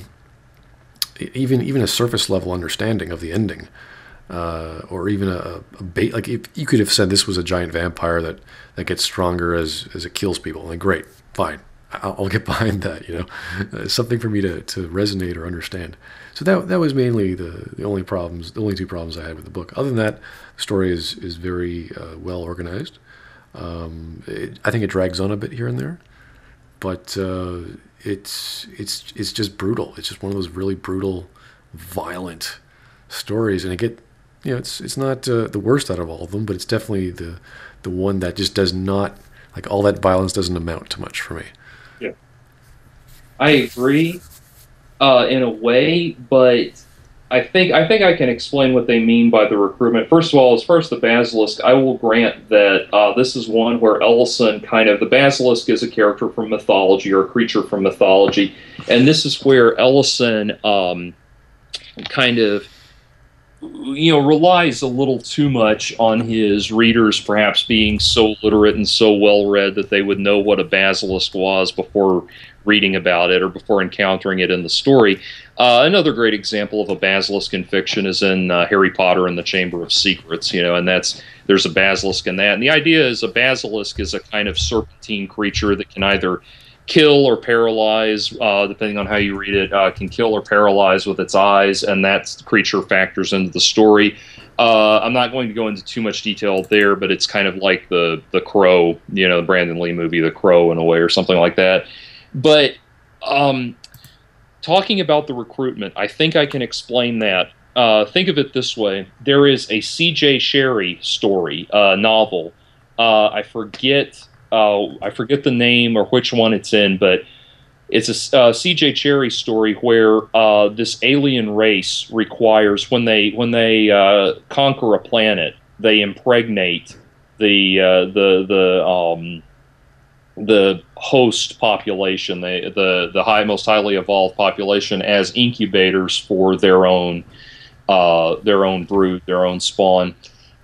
even a surface level understanding of the ending, or even a bait, like if you could have said this was a giant vampire that gets stronger as it kills people, like great, fine, I'll get behind that. Something for me to resonate or understand. So that was mainly the only two problems I had with the book. Other than that, the story is very well organized. I think it drags on a bit here and there, but it's just brutal. It's just one of those really brutal, violent stories, and it's not the worst out of all of them, but it's definitely the one that just does not, like, all that violence doesn't amount to much for me. Yeah, I agree in a way, but I think I can explain what they mean by the recruitment. First of all, as far as the basilisk, I will grant that this is one where Ellison the basilisk is a character from mythology or a creature from mythology, and this is where Ellison relies a little too much on his readers perhaps being so literate and so well-read that they would know what a basilisk was before reading about it or before encountering it in the story. Another great example of a basilisk in fiction is in Harry Potter and the Chamber of Secrets, and there's a basilisk in that. And the idea is a basilisk is a kind of serpentine creature that can either kill or paralyze, depending on how you read it, can kill or paralyze with its eyes, and that creature factors into the story. I'm not going to go into too much detail there, but it's kind of like the Crow, the Brandon Lee movie, The Crow, in a way, or something like that. But talking about the recruitment, I think I can explain that. Think of it this way. There is a C.J. Sherry story, novel. I forget the name or which one it's in, but it's a C.J. Cherry story where this alien race requires, when they conquer a planet, they impregnate the the host population, the most highly evolved population, as incubators for their own brood, their own spawn.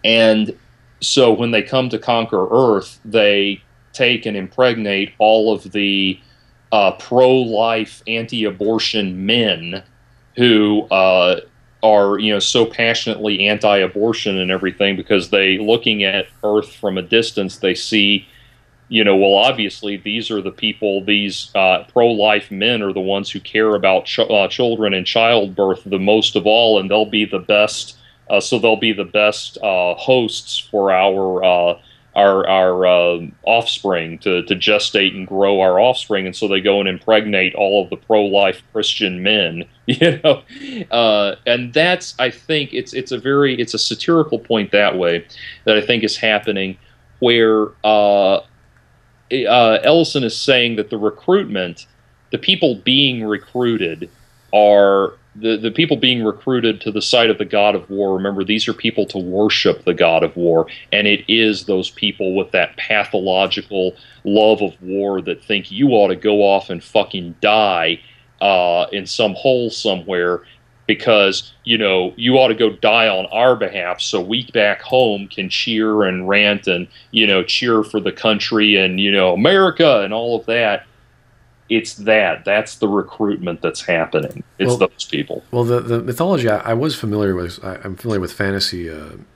And so when they come to conquer Earth, they take and impregnate all of the pro-life, anti-abortion men who are, so passionately anti-abortion and everything, because looking at Earth from a distance, they see, well, obviously these are the people, these pro-life men are the ones who care about children and childbirth the most of all, and they'll be the best. So they'll be the best hosts for our offspring, to gestate and grow our offspring, and so they go and impregnate all of the pro-life Christian men, and that's, I think, it's a satirical point that way, that I think is happening, where Ellison is saying that the people being recruited are the people being recruited to the side of the god of war. Remember, these are people to worship the god of war, and it is those people with that pathological love of war that think you ought to go off and fucking die in some hole somewhere, because you ought to go die on our behalf, so we back home can cheer and rant and cheer for the country and America and all of that. That's the recruitment that's happening. It's those people. Well, the mythology I was familiar with. I'm familiar with fantasy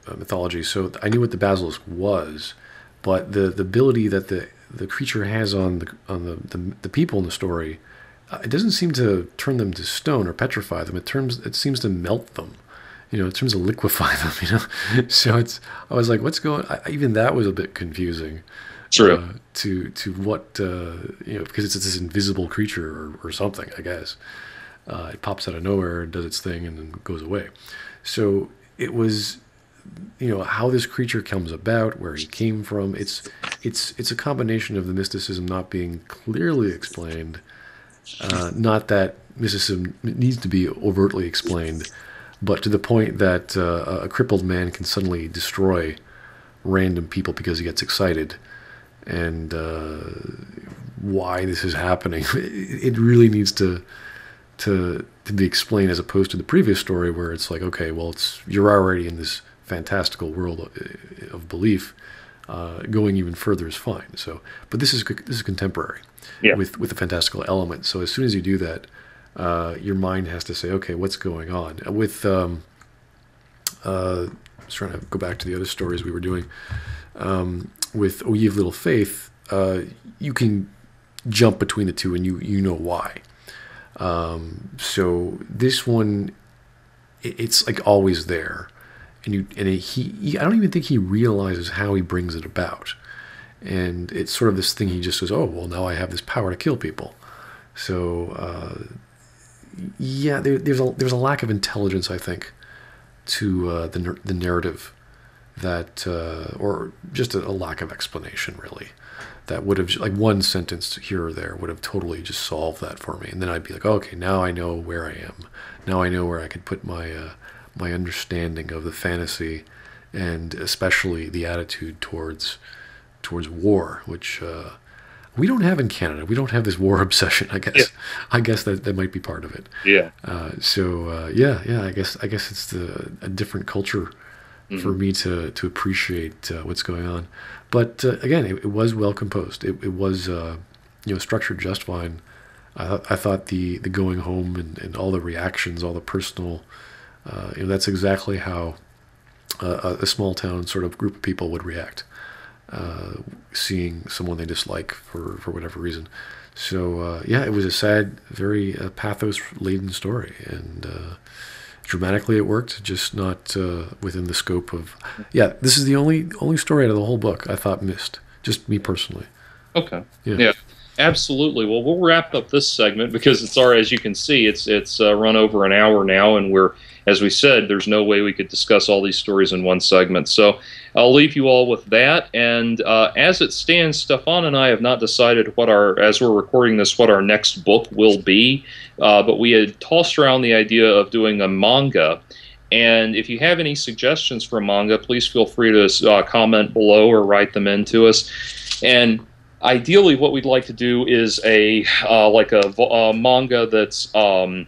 mythology, so I knew what the basilisk was, but the ability that the creature has on the people in the story, it doesn't seem to turn them to stone or petrify them. It seems to melt them. It seems to liquefy them. So I was like, what's going? Even that was a bit confusing. True. To what because it's this invisible creature or something, I guess. It pops out of nowhere, does its thing, and then goes away. So it was, how this creature comes about, where he came from. It's a combination of the mysticism not being clearly explained, not that mysticism needs to be overtly explained, but to the point that a crippled man can suddenly destroy random people because he gets excited. And why this is happening, it really needs to be explained, as opposed to the previous story where it's like, okay, well, you're already in this fantastical world of belief. Going even further is fine. So, but this is contemporary, with the fantastical element. So as soon as you do that, your mind has to say, okay, what's going on? With I was trying to go back to the other stories we were doing. With O Ye of Little Faith, you can jump between the two, and you know why. So this one, it's like always there, and he I don't even think he realizes how he brings it about, and it's sort of this thing. He just says, "Oh, well, now I have this power to kill people." So there's a lack of intelligence, I think, to the narrative. That or just a lack of explanation, really, that would have, like, one sentence here or there would have totally just solved that for me, and then I'd be like, okay, now I know where I am. Now I know where I could put my understanding of the fantasy, and especially the attitude towards war, which we don't have in Canada. We don't have this war obsession, I guess. Yeah. I guess that might be part of it. Yeah. I guess it's a different culture for me to appreciate what's going on. But again, it was well composed. It was structured just fine. I thought the going home and all the reactions, all the personal, that's exactly how a small town sort of group of people would react, seeing someone they dislike for whatever reason. So it was a sad, very pathos-laden story, and dramatically it worked, just not within the scope of. This is the only story out of the whole book I thought missed, just me personally. Okay. Yeah. Absolutely. Well, we'll wrap up this segment because it's as you can see, it's run over an hour now, and as we said, there's no way we could discuss all these stories in one segment. So I'll leave you all with that. And as it stands, Stefan and I have not decided as we're recording this, what our next book will be. But we had tossed around the idea of doing a manga. And if you have any suggestions for manga, please feel free to comment below or write them in to us. And Ideally, what we'd like to do is a manga that's 1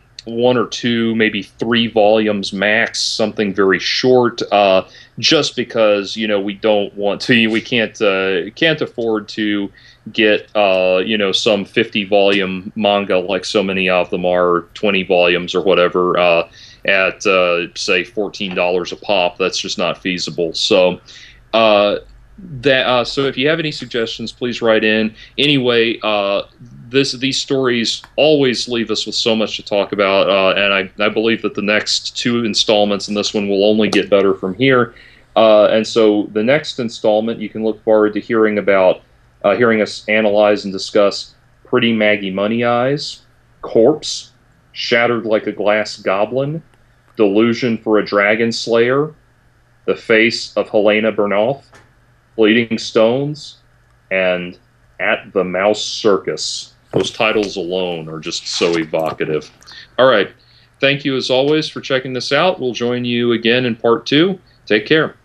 or 2, maybe 3 volumes max, something very short. Just because we don't want to, we can't afford to get some 50-volume manga like so many of them are, 20 volumes or whatever, at say $14 a pop. That's just not feasible. So. So if you have any suggestions, please write in. Anyway, these stories always leave us with so much to talk about, and I believe that the next 2 installments and this one will only get better from here. And so the next installment, you can look forward to hearing us analyze and discuss Pretty Maggie Money Eyes, Corpse, Shattered Like a Glass Goblin, Delusion for a Dragon Slayer, The Face of Helena Bernoth, Bleeding Stones, and At the Mouse Circus. Those titles alone are just so evocative. All right. Thank you, as always, for checking this out. We'll join you again in part 2. Take care.